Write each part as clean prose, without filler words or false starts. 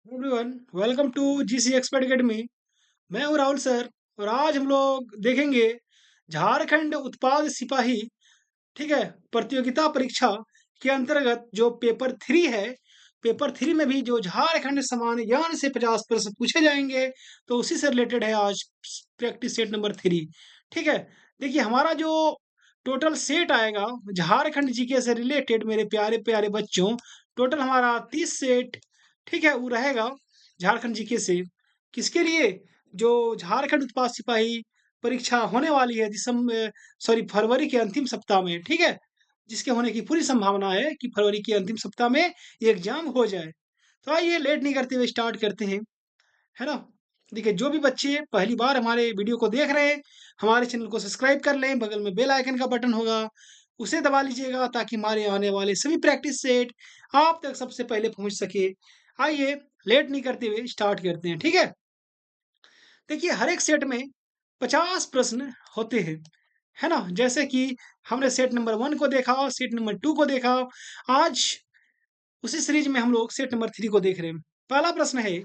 Everyone, welcome to GC expert academy. मैं हूं Rahul sir. और आज हम लोग देखेंगे झारखंड उत्पाद सिपाही, ठीक है, प्रतियोगिता परीक्षा के अंतर्गत जो पेपर थ्री है। पेपर थ्री में भी जो झारखंड सामान्य ज्ञान से 50 प्रश्न पूछे जाएंगे, तो उसी से रिलेटेड है आज प्रैक्टिस सेट नंबर थ्री। ठीक है, देखिए हमारा जो टोटल सेट आएगा झारखंड जीके से रिलेटेड, मेरे प्यारे प्यारे बच्चों, टोटल हमारा 30 सेट, ठीक है, वो रहेगा झारखंड जीके से। किसके लिए? जो झारखंड उत्पाद सिपाही परीक्षा होने वाली है दिसंबर, सॉरी, फरवरी के अंतिम सप्ताह में, ठीक है, जिसके होने की पूरी संभावना है कि फरवरी के अंतिम सप्ताह में ये एग्जाम हो जाए। तो आइए लेट नहीं करते हुए स्टार्ट करते हैं, है ना। देखिए, जो भी बच्चे पहली बार हमारे वीडियो को देख रहे हैं, हमारे चैनल को सब्सक्राइब कर लें। बगल में बेल आइकन का बटन होगा, उसे दबा लीजिएगा ताकि हमारे आने वाले सभी प्रैक्टिस सेट आप तक सबसे पहले पहुंच सके। आइए लेट नहीं करते हुए स्टार्ट करते हैं, ठीक है। देखिए, हर एक सेट में 50 प्रश्न होते हैं, है ना। जैसे कि हमने सेट नंबर वन को देखा, सेट नंबर टू को देखा। आज उसी सीरीज में हम लोग सेट नंबर थ्री को देख रहे हैं। पहला प्रश्न है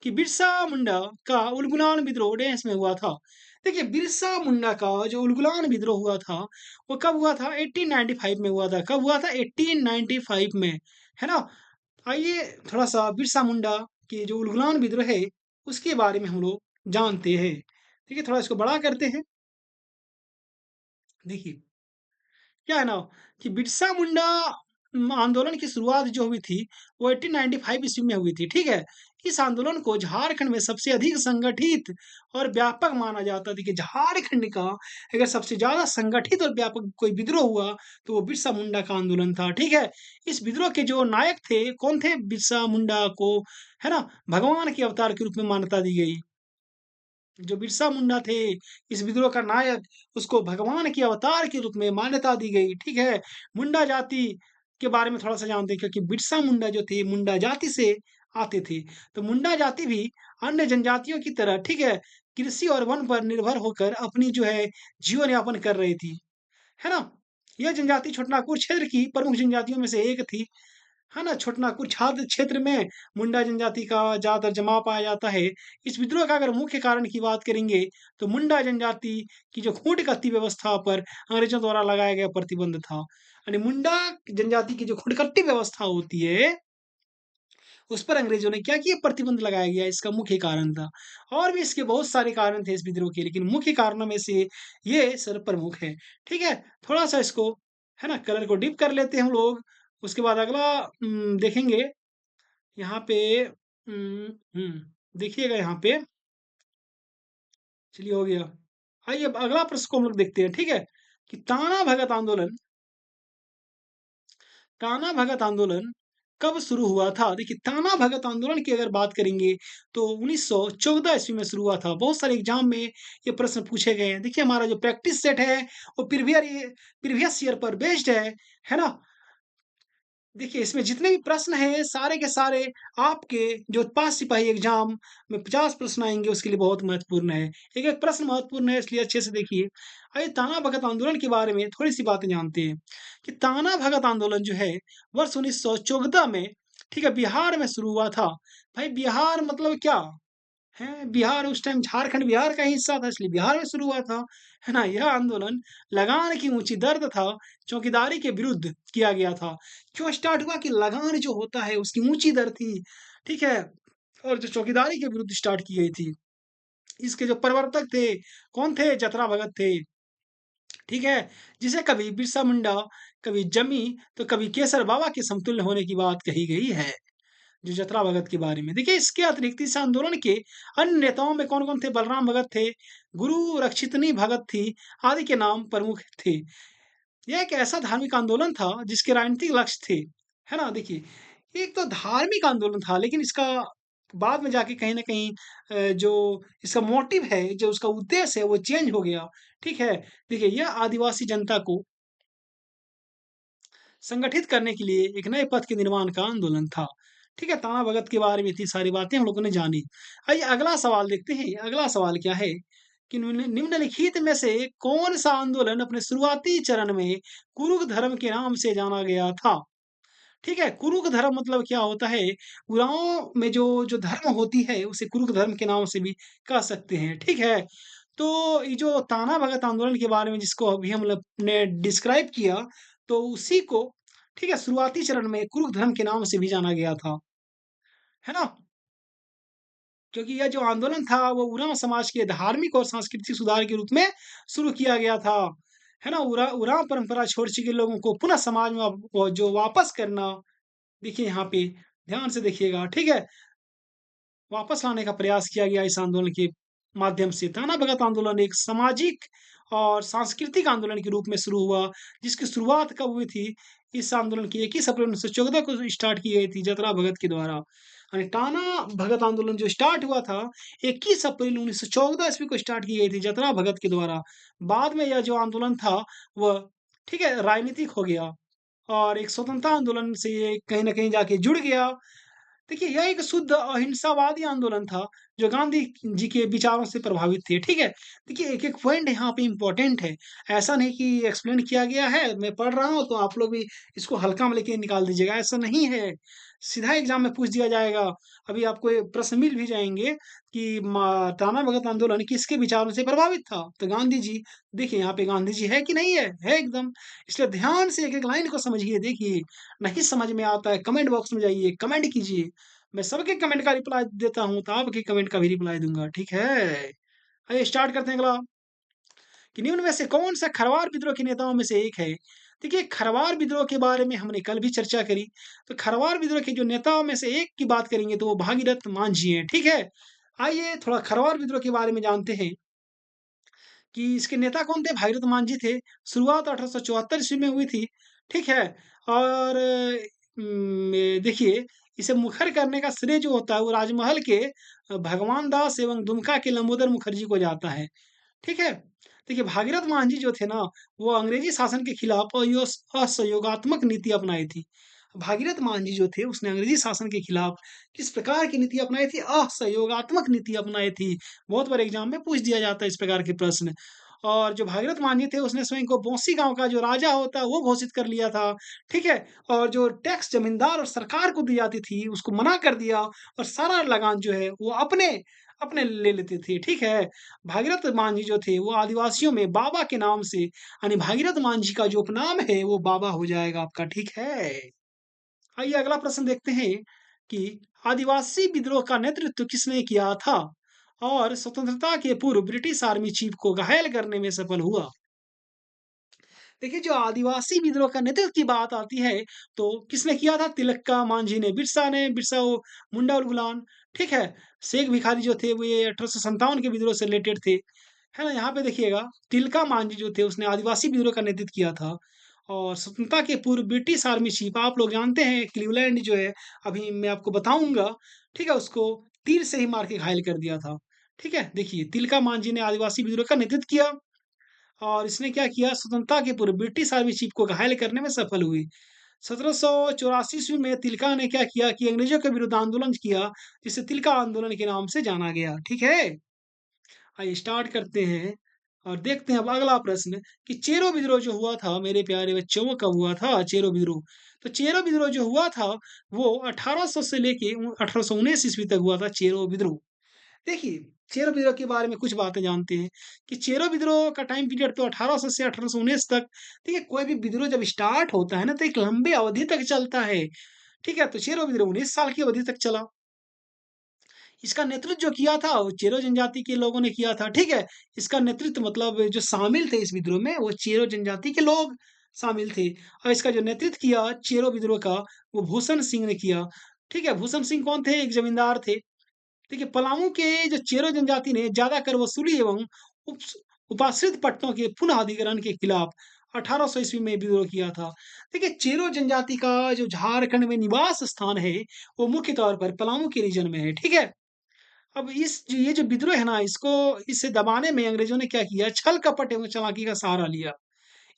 कि बिरसा मुंडा का उलगुलान विद्रोह डेंस में हुआ था। देखिए, बिरसा मुंडा का जो उलगुलान विद्रोह हुआ था, वो कब हुआ था? 1895 में हुआ था। कब हुआ था? 1895 में, है ना। आइए थोड़ा सा बिरसा मुंडा के जो उलगुलान विद्रोह है उसके बारे में हम लोग जानते हैं। ठीक है, थोड़ा इसको बड़ा करते हैं। देखिए, क्या है ना कि बिरसा मुंडा आंदोलन की शुरुआत जो हुई थी वो 1895 ईस्वी में हुई थी, ठीक है। इस आंदोलन को झारखंड में सबसे अधिक संगठित और व्यापक माना जाता था कि झारखंड का अगर सबसे ज्यादा संगठित और व्यापक कोई विद्रोह हुआ तो वो बिरसा मुंडा का आंदोलन था, ठीक है। इस विद्रोह के जो नायक थे, कौन थे? बिरसा मुंडा को, है ना, भगवान के अवतार के रूप में मान्यता दी गई। जो बिरसा मुंडा थे, इस विद्रोह का नायक, उसको भगवान के अवतार के रूप में मान्यता दी गई, ठीक है। मुंडा जाति के बारे में थोड़ा सा जानते हैं, क्योंकि बिरसा मुंडा जो थे मुंडा जाति से आते थे। तो मुंडा जाति भी अन्य जनजातियों की तरह, ठीक है, कृषि और वन पर निर्भर होकर अपनी जो है जीवन यापन कर रही थी, है ना। यह जनजाति छोटनागपुर क्षेत्र की प्रमुख जनजातियों में से एक थी, है ना। छोटनागपुर छात्र क्षेत्र में मुंडा जनजाति का ज्यादातर जमाव पाया जाता है। इस विद्रोह का अगर मुख्य कारण की बात करेंगे तो मुंडा जनजाति की जो खूंट कत्ती व्यवस्था पर अंग्रेजों द्वारा लगाया गया प्रतिबंध था। यानी मुंडा जनजाति की जो खुटकट्टी व्यवस्था होती है उस पर अंग्रेजों ने क्या किया? प्रतिबंध लगाया गया, इसका मुख्य कारण था। और भी इसके बहुत सारे कारण थे इस विद्रोह के, लेकिन मुख्य कारणों में से ये सर्व प्रमुख है, ठीक है। थोड़ा सा इसको, है ना, कलर को डिप कर लेते हैं हम लोग। उसके बाद अगला देखेंगे यहाँ पे। देखिएगा यहाँ पे, चलिए हो गया। आइए अब अगला प्रश्न को हम लोग देखते हैं, ठीक है, कि ताना भगत आंदोलन कब शुरू हुआ था? देखिए, ताना भगत आंदोलन की अगर बात करेंगे तो 1914 ईस्वी में शुरू हुआ था। बहुत सारे एग्जाम में ये प्रश्न पूछे गए हैं। देखिए, हमारा जो प्रैक्टिस सेट है वो प्रीवियस ईयर पर बेस्ड है ना। देखिए, इसमें जितने भी प्रश्न हैं सारे के सारे आपके जो उत्पाद सिपाही एग्जाम में 50 प्रश्न आएंगे उसके लिए बहुत महत्वपूर्ण है। एक एक प्रश्न महत्वपूर्ण है, इसलिए अच्छे से देखिए। आइए ताना भगत आंदोलन के बारे में थोड़ी सी बातें जानते हैं कि ताना भगत आंदोलन जो है वर्ष 1914 में, ठीक है, बिहार में शुरू हुआ था। भाई, बिहार मतलब क्या है? बिहार उस टाइम झारखंड बिहार का ही हिस्सा था, इसलिए बिहार में शुरू हुआ था, है ना। यह आंदोलन लगान की ऊंची दर्द था, चौकीदारी के विरुद्ध किया गया था। क्यों स्टार्ट हुआ? कि लगान जो होता है उसकी ऊंची दर थी, ठीक है, और जो चौकीदारी के विरुद्ध स्टार्ट की गई थी। इसके जो प्रवर्तक थे, कौन थे? जतरा भगत थे, ठीक है, जिसे कभी बिरसा मुंडा, कभी जमी, तो कभी केसर बाबा के समतुल्य होने की बात कही गई है। जो जतरा भगत के बारे में देखिए। इसके अतिरिक्त इस आंदोलन के अन्य नेताओं में कौन कौन थे? बलराम भगत थे, गुरु रक्षितनी भगत थी, आदि के नाम प्रमुख थे। यह एक ऐसा धार्मिक आंदोलन था जिसके राजनीतिक लक्ष्य थे, है ना। देखिए, एक तो धार्मिक आंदोलन था, लेकिन इसका बाद में जाके कहीं ना कहीं जो इसका मोटिव है, जो उसका उद्देश्य है, वो चेंज हो गया, ठीक है। देखिए, यह आदिवासी जनता को संगठित करने के लिए एक नए पथ के निर्माण का आंदोलन था, ठीक है। ताना भगत के बारे में इतनी सारी बातें हम लोगों ने जानी। आइए अगला सवाल देखते हैं। अगला सवाल क्या है कि निम्नलिखित में से कौन सा आंदोलन अपने शुरुआती चरण में कुरुग धर्म के नाम से जाना गया था? ठीक है? कुरुक धर्म मतलब क्या होता है, उरांव में जो जो धर्म होती है, उसे कुरुक धर्म के नाम से भी कह सकते हैं, ठीक है? तो ये जो ताना भगत आंदोलन के बारे में जिसको अभी हम लोग ने डिस्क्राइब किया, तो उसी को, ठीक है, शुरुआती चरण में कुरुक धर्म के नाम से भी जाना गया था, है ना? क्योंकि यह जो आंदोलन था वो उरांव समाज के धार्मिक और सांस्कृतिक सुधार के रूप में शुरू किया गया था, है ना? उरांव परंपरा छोड़ चुके लोगों को पुनः समाज में जो वापस करना, देखिए यहाँ पे ध्यान से देखिएगा, ठीक है? वापस लाने का प्रयास किया गया इस आंदोलन के माध्यम से। थाना भगत आंदोलन एक सामाजिक और सांस्कृतिक आंदोलन के रूप में शुरू हुआ, जिसकी शुरुआत कब हुई थी? इस आंदोलन की 21 अप्रैल 1914 को स्टार्ट की गई थी जतरा भगत के द्वारा। यानी टाना भगत आंदोलन जो स्टार्ट हुआ था 21 अप्रैल 1914 ईस्वी को स्टार्ट की गई थी जतरा भगत के द्वारा। बाद में यह जो आंदोलन था वह, ठीक है, राजनीतिक हो गया और एक स्वतंत्रता आंदोलन से ये कहीं न कहीं जाके जुड़ गया। देखिए, यह एक शुद्ध अहिंसावादी आंदोलन था, जो गांधी जी के विचारों से प्रभावित थे, ठीक है? देखिए, एक-एक पॉइंट यहाँ पे इम्पोर्टेंट है। ऐसा नहीं कि एक्सप्लेन किया गया है, मैं पढ़ रहा हूँ, तो आप लोग भी इसको हल्का में लेके निकाल दीजिएगा, ऐसा नहीं है। सीधा एग्ज़ाम में पूछ दिया जाएगा। अभी आपको ये प्रश्न मिल भी जाएँगे कि ताना भगत आंदोलन किसके विचारों से प्रभावित था? तो गांधी जी। देखिए, यहाँ पे गांधी जी है कि नहीं है? है एकदम। इसलिए ध्यान से एक-एक लाइन को समझिए, देखिए। नहीं समझ में आता है, कमेंट बॉक्स में जाइए, कमेंट कीजिए। मैं सबके कमेंट का रिप्लाई देता हूँ, तो आपके कमेंट का भी रिप्लाई दूँगा, ठीक है? आइए स्टार्ट करते हैं अगला, कि निम्न में से कौन-सा खरवार विद्रोह के नेताओं में से एक है? देखिए, खरवार विद्रोह के बारे में हमने कल भी चर्चा करी, तो खरवार विद्रोह के जो नेताओं में से एक की बात करेंगे, तो वो भागीरथ मान जी हैं, ठीक है? आइए थोड़ा खरवार विद्रोह के बारे में जानते हैं कि इसके नेता कौन थे? भागीरथ मान जी थे। शुरुआत 1874 ईस्वी में हुई थी, ठीक है? और देखिए, इसे मुखर करने का श्रेय जो होता है वो राजमहल के भगवान दास एवं दुमका के लंबोदर मुखर्जी को जाता है, ठीक है? देखिए, भागीरथ मान जी जो थे ना, वो अंग्रेजी शासन के खिलाफ असहयोगात्मक नीति अपनाई थी। भागीरथ मान जी जो थे, उसने अंग्रेजी शासन के खिलाफ किस प्रकार की नीति अपनाई थी? असहयोगात्मक नीति अपनाई थी। बहुत बार एग्ज़ाम में पूछ दिया जाता है इस प्रकार के प्रश्न। और जो भागीरथ मान जी थे, उसने स्वयं को बौंसी गाँव का जो राजा होता है, वो घोषित कर लिया था, ठीक है? और जो टैक्स ज़मींदार और सरकार को दी जाती थी, उसको मना कर दिया और सारा लगान जो है, वो अपने अपने ले लेते थे, ठीक है? भागीरथ मान जी जो थे, वो आदिवासियों में बाबा के नाम से, यानी भागीरथ मान जी का जो उपनाम है, वो बाबा हो जाएगा आपका, ठीक है? आइए अगला प्रश्न देखते हैं कि आदिवासी विद्रोह का नेतृत्व किसने किया था और स्वतंत्रता के पूर्व ब्रिटिश आर्मी चीफ को घायल करने में सफल हुआ? देखिए, जो आदिवासी विद्रोह का नेतृत्व की बात आती है, तो किसने किया था? तिलका मांझी ने, बिरसा मुंडा उल गुलान, ठीक है? शेख भिखारी जो थे, वो ये 1857 के विद्रोह से रिलेटेड थे, है ना? यहाँ पे देखिएगा, तिलका मांझी जो थे, उसने आदिवासी विद्रोह का नेतृत्व किया था और स्वतंत्रता के पूर्व ब्रिटिश आर्मी चीफ, आप लोग जानते हैं, क्लीवलैंड जो है, अभी मैं आपको बताऊँगा, ठीक है? उसको तीर से ही मार के घायल कर दिया था, ठीक है? देखिए, तिलका मांझी ने आदिवासी विद्रोह का नेतृत्व किया और इसने क्या किया, स्वतंत्रता के पूर्व ब्रिटिश आर्मी चीफ को घायल करने में सफल हुई। 1784 ईस्वी में तिलका ने क्या किया कि अंग्रेजों के विरुद्ध आंदोलन किया, जिसे तिलका आंदोलन के नाम से जाना गया, ठीक है? आइए स्टार्ट करते हैं और देखते हैं अब अगला प्रश्न, कि चेरो विद्रोह जो हुआ था मेरे प्यारे बच्चों, वो कब हुआ था चेरो विद्रोह? तो चेरो विद्रोह जो हुआ था वो 1800 से लेके 1819 ईस्वी तक हुआ था चेरो विद्रोह। देखिए, चेरो विद्रोह के बारे में कुछ बातें जानते हैं कि चेरो विद्रोह का टाइम पीरियड तो 1800 से 1819 तक। देखिए, कोई भी विद्रोह जब स्टार्ट होता है ना, तो एक लंबे अवधि तक चलता है, ठीक है? तो चेरो विद्रोह 19 साल की अवधि तक चला। इसका नेतृत्व जो किया था वो चेरो जनजाति के लोगों ने किया था, ठीक है? इसका नेतृत्व मतलब जो शामिल थे इस विद्रोह में, वो चेरो जनजाति के लोग शामिल थे और इसका जो नेतृत्व किया चेरो विद्रोह का, वो भूषण सिंह ने किया, ठीक है? भूषण सिंह कौन थे? एक जमींदार थे। देखिए, पलामू के जो चेरो जनजाति ने ज्यादा कर वसूली एवं उप- उपाश्रित पट्टों के पुनः अधिग्रहण के खिलाफ 1800 ईस्वी में विद्रोह किया था। देखिए, चेरो जनजाति का जो झारखंड में निवास स्थान है, वो मुख्य तौर पर पलामू के रीजन में है, ठीक है? अब ये जो विद्रोह है ना, इसको इसे दबाने में अंग्रेजों ने क्या किया, छल कपट एवं चालाकी का सहारा लिया।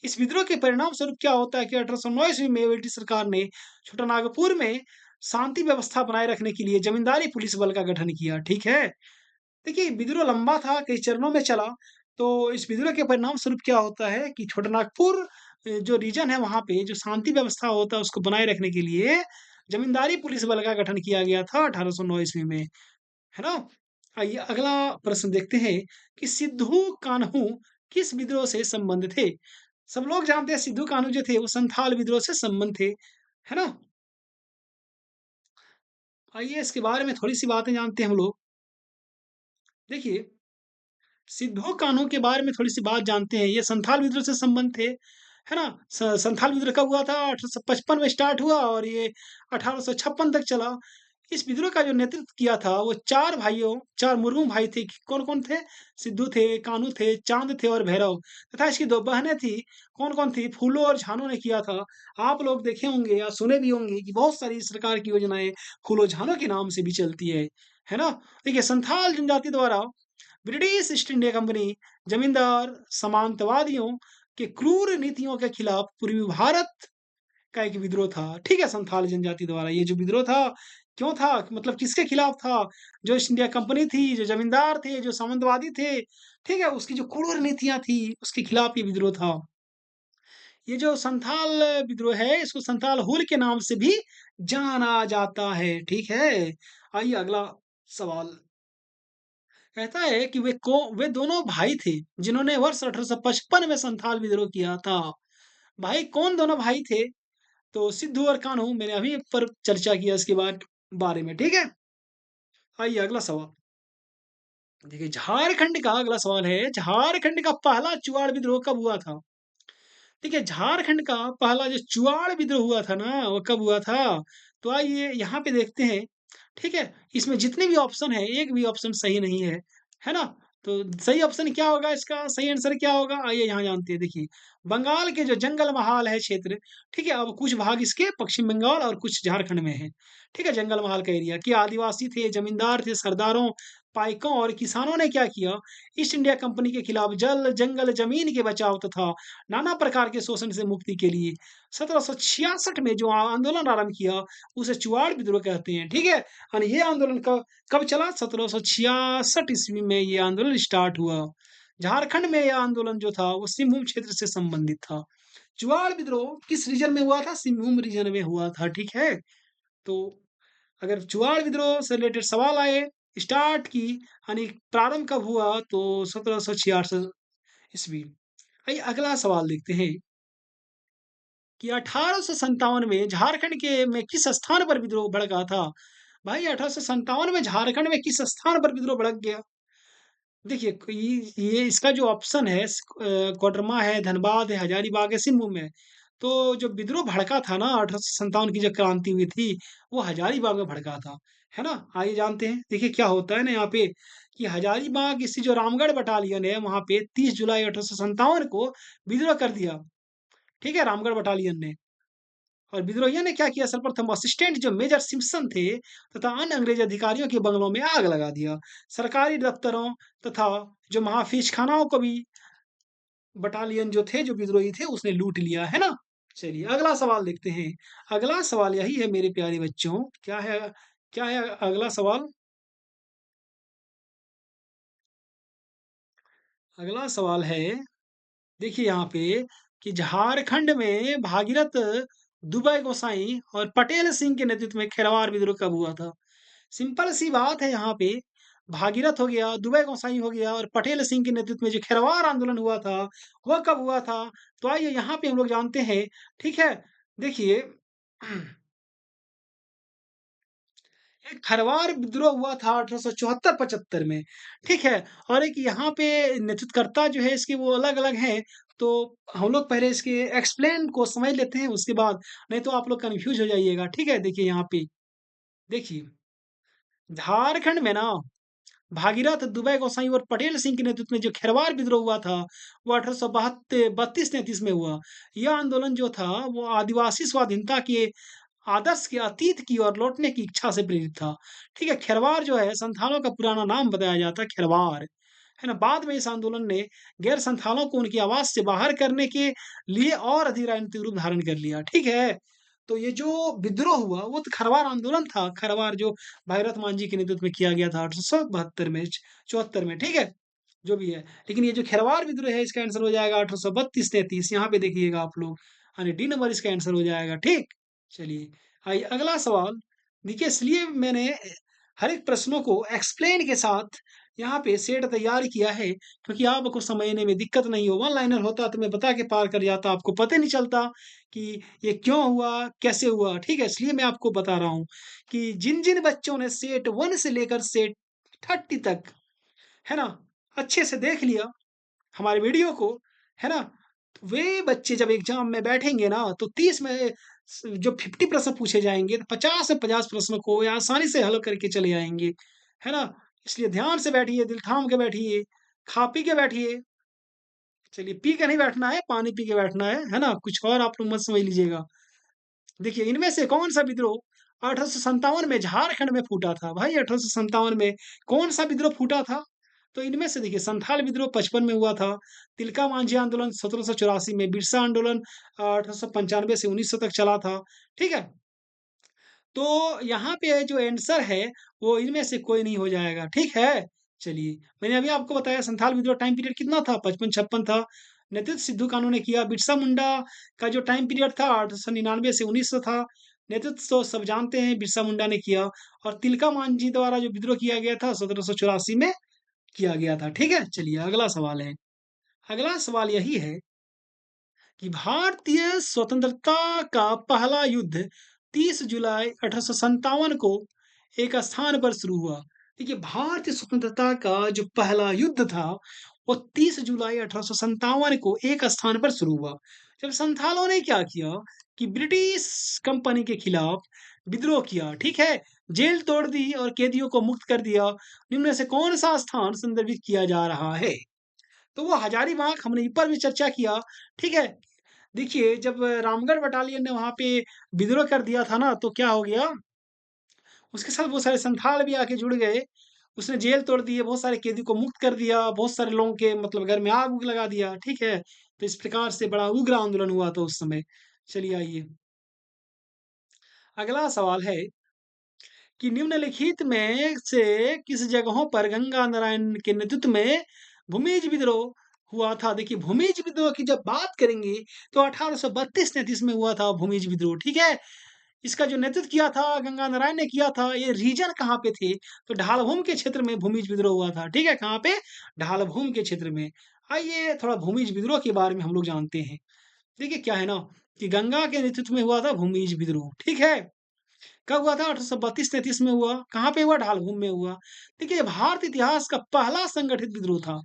इस विद्रोह के परिणाम स्वरूप क्या होता है कि 1809 ईस्वी में ब्रिटिश सरकार ने छोटानागपुर में शांति व्यवस्था बनाए रखने के लिए जमींदारी पुलिस बल का गठन किया, ठीक है? देखिए, विद्रोह लंबा था, कई चरणों में चला। तो इस विद्रोह के परिणाम स्वरूप क्या होता है कि छोटानागपुर जो रीजन है वहाँ पे जो शांति व्यवस्था होता है उसको बनाए रखने के लिए जमींदारी पुलिस बल का गठन किया गया था 1809 ईस्वी में, है ना? आइए अगला प्रश्न देखते हैं कि सिद्धू कान्हू किस विद्रोह से संबंध थे? सब लोग जानते हैं सिद्धू कान्हू जो थे वो संथाल विद्रोह से संबंध थे, है ना? आइए इसके बारे में थोड़ी-सी बातें जानते हैं हम लोग। देखिए, सिद्धू कान्हू के बारे में थोड़ी-सी बात जानते हैं। ये संथाल विद्रोह से संबंध थे, है ना? संथाल विद्रोह कब हुआ था? 1855 में स्टार्ट हुआ और ये 1856 तक चला। इस विद्रोह का जो नेतृत्व किया था, वो 4 भाइयों 4 मुर्मू भाई थे। कौन-कौन थे? सिद्धू थे, कान्हू थे, चाँद थे और भैरव तथा इसकी 2 बहनें थी। कौन-कौन थी? फूलो और झानो ने किया था। आप लोग देखे होंगे या सुने भी होंगे कि बहुत सारी सरकार की योजनाएँ फूलो झानो के नाम से भी चलती है ना? देखिए, संथाल जनजाति द्वारा ब्रिटिश ईस्ट इंडिया कंपनी जमींदार सामंतवादियों के क्रूर नीतियों के खिलाफ पूर्वी भारत का एक विद्रोह था। ठीक है, संथाल जनजाति द्वारा ये जो विद्रोह था, क्यों था? मतलब किसके खिलाफ था? जो ईस्ट इंडिया कंपनी थी, जो जमींदार थे, जो सामंतवादी थे, ठीक है? उसकी जो क्रूर नीतियाँ थी, उसके खिलाफ ये विद्रोह था। ये जो संथाल विद्रोह है, इसको संथाल हुल के नाम से भी जाना जाता है। ठीक है? आइए अगला सवाल कहता है कि वे दोनों भाई थे जिन्होंने वर्ष 1855 में संथाल विद्रोह किया था। भाई कौन दोनों भाई थे? तो सिद्धू और कान्हू मैंने अभी पर चर्चा किया इसके बारे में, ठीक है? आइए अगला सवाल। देखिए झारखंड का अगला सवाल है, झारखंड का पहला चुआड़ विद्रोह कब हुआ था? देखिए झारखंड का पहला जो चुआड़ विद्रोह हुआ था ना, वो कब हुआ था? तो आइए यहाँ पे देखते हैं, ठीक है? इसमें जितने भी ऑप्शन हैं, एक भी ऑप्शन सही नहीं है ना? तो सही ऑप्शन क्या होगा इसका? सही आंसर क्या होगा? आइए यहाँ जानते हैं। देखिए, बंगाल के जो जंगल महाल है क्षेत्र, ठीक है? अब कुछ भाग इसके पश्चिम बंगाल और कुछ झारखंड में है, ठीक है? जंगल महाल का एरिया के आदिवासी थे, जमींदार थे, सरदारों, पाइकों और किसानों ने क्या किया? ईस्ट इंडिया कंपनी के खिलाफ जल, जंगल, जमीन के बचाव तथा नाना प्रकार के शोषण से मुक्ति के लिए 1766 में जो आंदोलन आरंभ किया, उसे चुआड़ विद्रोह कहते हैं, ठीक है? और ये आंदोलन कब कब चला? 1766 ईस्वी में ये आंदोलन स्टार्ट हुआ। झारखंड में यह आंदोलन जो था, वो सिंहभूम क्षेत्र से संबंधित था। चुआड़ विद्रोह किस रीजन में हुआ था? सिंहभूम रीजन में हुआ था, ठीक है? तो अगर चुआड़ विद्रोह से रिलेटेड सवाल आए, स्टार्ट की यानी प्रारंभ कब हुआ? तो 1766 ईस्वी। आइए अगला सवाल देखते हैं कि 1857 में झारखंड के में किस स्थान पर विद्रोह भड़का था? भाई 1857 में झारखंड में किस स्थान पर विद्रोह भड़क गया? देखिए ये इसका जो ऑप्शन है कोडरमा है, धनबाद है, हजारीबाग है, सिंहभूम है। तो जो विद्रोह भड़का था ना 1857 की जो क्रांति हुई थी, वो हजारीबाग में भड़का था, है ना? आइए जानते हैं। देखिए क्या होता है ना यहाँ पे कि हजारीबाग इसी जो रामगढ़ बटालियन है वहाँ पे 30 जुलाई 1857 को विद्रोह कर दिया, ठीक है? रामगढ़ बटालियन ने। और विद्रोहियों ने क्या किया? सर्वप्रथम असिस्टेंट जो मेजर सिम्पसन थे तथा अन्य अंग्रेज अधिकारियों के बंगलों में आग लगा दिया। सरकारी दफ्तरों तथा जो महाफिज खानाओं को भी बटालियन जो थे, जो विद्रोही थे, उसने लूट लिया, है ना? चलिए अगला सवाल देखते हैं। अगला सवाल यही है मेरे प्यारे बच्चों, क्या है अगला सवाल? अगला सवाल है देखिए यहाँ पे कि झारखंड में भागीरथ दुबे गोसाई और पटेल सिंह के नेतृत्व में खेरवार विद्रोह कब हुआ था? सिंपल सी बात है यहाँ पे भागीरथ हो गया, दुबे गोसाई हो गया और पटेल सिंह के नेतृत्व में जो खेरवार आंदोलन हुआ था, वह कब हुआ था? तो आइए यहाँ पे हम लोग जानते हैं, ठीक है? देखिए एक खरवार विद्रोह हुआ था 1874-75 में, ठीक है? और एक यहाँ पे नेतृत्वकर्ता जो है इसके वो अलग-अलग हैं, तो हम लोग पहले इसके एक्सप्लेन को समझ लेते हैं उसके बाद नहीं तो आप लोग कन्फ्यूज़ हो जाइएगा, ठीक है? देखिए यहाँ पे, देखिए झारखंड में ना भागीरथ, दुबे गोसाई और पटेल सिंह के नेतृत्व में जो खेरवार विद्रोह हुआ था, वो 1872 32-33 में हुआ। यह आंदोलन जो था, वो आदिवासी स्वाधीनता के आदर्श के अतीत की ओर लौटने की इच्छा से प्रेरित था। ठीक है, खेरवार जो है संथालों का पुराना नाम बताया जाता है खेरवार, है ना? बाद में इस आंदोलन ने गैर संथालों को उनकी आवाज से बाहर करने के लिए और अधिक राजनीतिक रूप धारण कर लिया। ठीक है? तो ये जो विद्रोह हुआ वो तो खरवार आंदोलन था। खरवार जो भगीरथ मान जी के नेतृत्व में किया गया था 1872 में 74 में, ठीक है? जो भी है। लेकिन ये जो खेरवार विद्रोह है इसका आंसर हो जाएगा 1832-33, यहाँ पे देखिएगा आप लोग, यानी डी नंबर इसका आंसर हो जाएगा, ठीक? चलिए, आइए अगला सवाल। देखिए इसलिए मैंने हर एक प्रश्नों को एक्सप्लेन के साथ यहाँ पे सेट तैयार किया है, क्योंकि आपको समझने में दिक्कत नहीं हो। वन लाइनर होता तो मैं बता के पार कर जाता, आपको पता ही नहीं चलता कि ये क्यों हुआ, कैसे हुआ, ठीक है? इसलिए मैं आपको बता रहा हूँ कि जिन-जिन बच्चों ने सेट 1 से लेकर सेट 30 तक, है ना, अच्छे से देख लिया हमारे वीडियो को, है ना? तो वे बच्चे जब एग्ज़ाम में बैठेंगे ना, तो 30 में जो 50 प्रश्न पूछे जाएँगे, तो 50 से 50 प्रश्नों को ये आसानी से हल करके चले आएँगे, है ना? इसलिए ध्यान से बैठिए, दिल थाम के बैठिए, खा पी के बैठिए। चलिए, पी के नहीं बैठना है, पानी पी के बैठना है ना? कुछ और आप लोग मत समझ लीजिएगा। देखिए, इनमें से कौन-सा विद्रोह 1857 में झारखंड में फूटा था? भाई 1857 में कौन-सा विद्रोह फूटा था? तो इनमें से देखिए संथाल विद्रोह 55 में हुआ था, तिलका मांझी आंदोलन 1784 में, बिरसा आंदोलन 1895 से 1900 तक चला था, ठीक है? तो यहाँ पे जो आंसर है, वो इनमें से कोई नहीं हो जाएगा, ठीक है? चलिए, मैंने अभी आपको बताया संथाल विद्रोह टाइम पीरियड कितना था? 55-56 था। नेतृत्व सिद्धू कान्हू ने किया। बिरसा मुंडा का जो टाइम पीरियड था 1899 से 1900 था। नेतृत्व तो सब जानते हैं बिरसा मुंडा ने किया, और तिलका मांझी द्वारा जो विद्रोह किया गया था 1784 में किया गया था, ठीक है? चलिए अगला सवाल है। अगला सवाल यही है कि भारतीय स्वतंत्रता का पहला युद्ध 30 जुलाई 1857 को एक स्थान पर शुरू हुआ। देखिए भारतीय स्वतंत्रता का जो पहला युद्ध था वो 30 जुलाई 1857 को एक स्थान पर शुरू हुआ। जब संथालों ने क्या किया कि ब्रिटिश कंपनी के खिलाफ विद्रोह किया, ठीक है? जेल तोड़ दी और कैदियों को मुक्त कर दिया। निम्न में से कौन सा स्थान संदर्भित किया जा रहा है? तो वो हजारीबाग हमने ऊपर भी चर्चा किया, ठीक है? देखिए, जब रामगढ़ बटालियन ने वहाँ पे विद्रोह कर दिया था ना, तो क्या हो गया, उसके साथ बहुत सारे संथाल भी आके जुड़ गए। उसने जेल तोड़ दिए, बहुत सारे कैदी को मुक्त कर दिया, बहुत सारे लोगों के मतलब घर में आग-उग लगा दिया, ठीक है? तो इस प्रकार से बड़ा उग्र आंदोलन हुआ था उस समय। चलिए आइए, अगला सवाल है कि निम्नलिखित में से किस जगहों पर गंगा नारायण के नेतृत्व में भूमिज विद्रोह हुआ था? देखिए भूमिज विद्रोह की जब बात करेंगे तो 1832-33 में हुआ था भूमिज विद्रोह, ठीक है? इसका जो नेतृत्व किया था गंगा नारायण ने किया था। ये रीजन कहाँ पे थे? तो ढालभूम के क्षेत्र में भूमिज विद्रोह हुआ था, ठीक है? कहाँ पे? ढालभूम के क्षेत्र में। आइए थोड़ा भूमिज विद्रोह के बारे में हम लोग जानते हैं। देखिए क्या है ना कि गंगा के नेतृत्व में हुआ था भूमिज विद्रोह, ठीक है? कब हुआ था? 1832-33 में हुआ। कहाँ पे हुआ? ढालभूमि में हुआ। देखिए, भारत इतिहास का पहला संगठित विद्रोह था।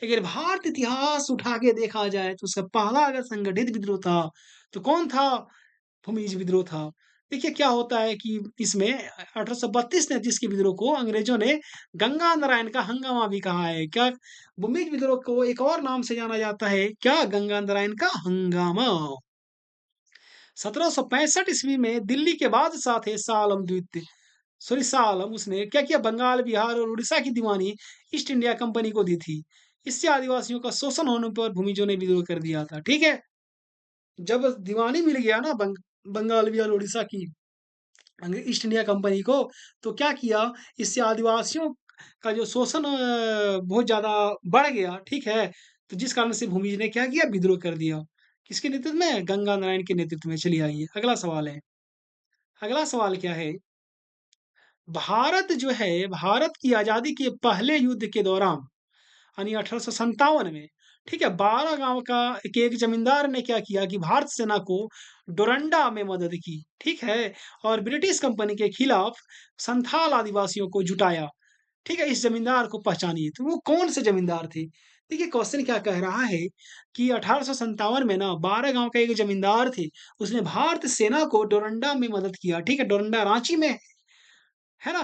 अगर भारत इतिहास उठा के देखा जाए, तो उसका पहला अगर संगठित विद्रोह था, तो कौन था? भूमिज विद्रोह था। देखिए, क्या होता है कि इसमें 1832-33 के विद्रोह को अंग्रेजों ने गंगा नारायण का हंगामा भी कहा है। क्या? भूमिज विद्रोह को एक और नाम से जाना जाता है, क्या? गंगा नारायण का हंगामा। 1765 ईस्वी में दिल्ली के बादशाह थे शाह आलम द्वितीय, सॉरी शाह आलम, उसने क्या किया, बंगाल, बिहार और उड़ीसा की दीवानी ईस्ट इंडिया कंपनी को दी थी। इससे आदिवासियों का शोषण होने पर भूमिजों ने विद्रोह कर दिया था, ठीक है? जब दीवानी मिल गया ना बंगाल, बिहार, उड़ीसा की ईस्ट इंडिया कंपनी को, तो क्या किया, इससे आदिवासियों का जो शोषण बहुत ज़्यादा बढ़ गया, ठीक है? तो जिस कारण से भूमिज ने क्या किया, विद्रोह कर दिया। किसके नेतृत्व में? गंगा नारायण के नेतृत्व में। चलिए आइए, अगला सवाल है। अगला सवाल क्या है? भारत जो है, भारत की आज़ादी के पहले युद्ध के दौरान, यानी 1857 में, ठीक है? 12 गाँव का के एक जमींदार ने क्या किया कि भारत सेना को डोरंडा में मदद की, ठीक है? और ब्रिटिश कंपनी के खिलाफ संथाल आदिवासियों को जुटाया, ठीक है? इस जमींदार को पहचानिए, तो वो कौन से जमींदार थे? देखिए क्वेश्चन क्या कह रहा है कि 1857 में ना 12 गाँव का एक जमींदार थे, उसने भारत सेना को डोरंडा में मदद किया, ठीक है? डोरंडा रांची में है ना?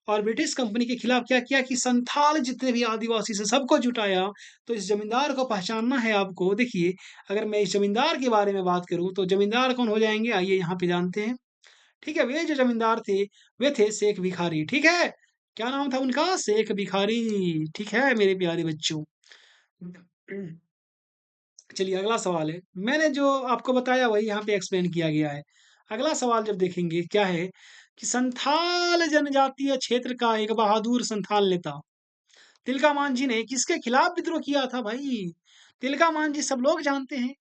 और ब्रिटिश कंपनी के खिलाफ क्या किया कि संथाल जितने भी आदिवासी से सबको जुटाया। तो इस जमींदार को पहचानना है आपको। देखिए, अगर मैं इस जमींदार के बारे में बात करूँ, तो जमींदार कौन हो जाएँगे? आइए यहाँ पे जानते हैं। ठीक है, वे जो जमींदार थे, वे थे शेख भिखारी, ठीक है? क्या नाम था उनका? शेख भिखारी, ठीक है मेरे प्यारे बच्चों। चलिए अगला सवाल है। मैंने जो आपको बताया वही यहाँ पे एक्सप्लेन किया गया है। अगला सवाल जब देखेंगे क्या है कि संथाल जनजातीय क्षेत्र का एक बहादुर संथाल नेता, तिलका मान जी ने किसके खिलाफ विद्रोह किया था भाई? तिलका मान जी सब लोग जानते हैं।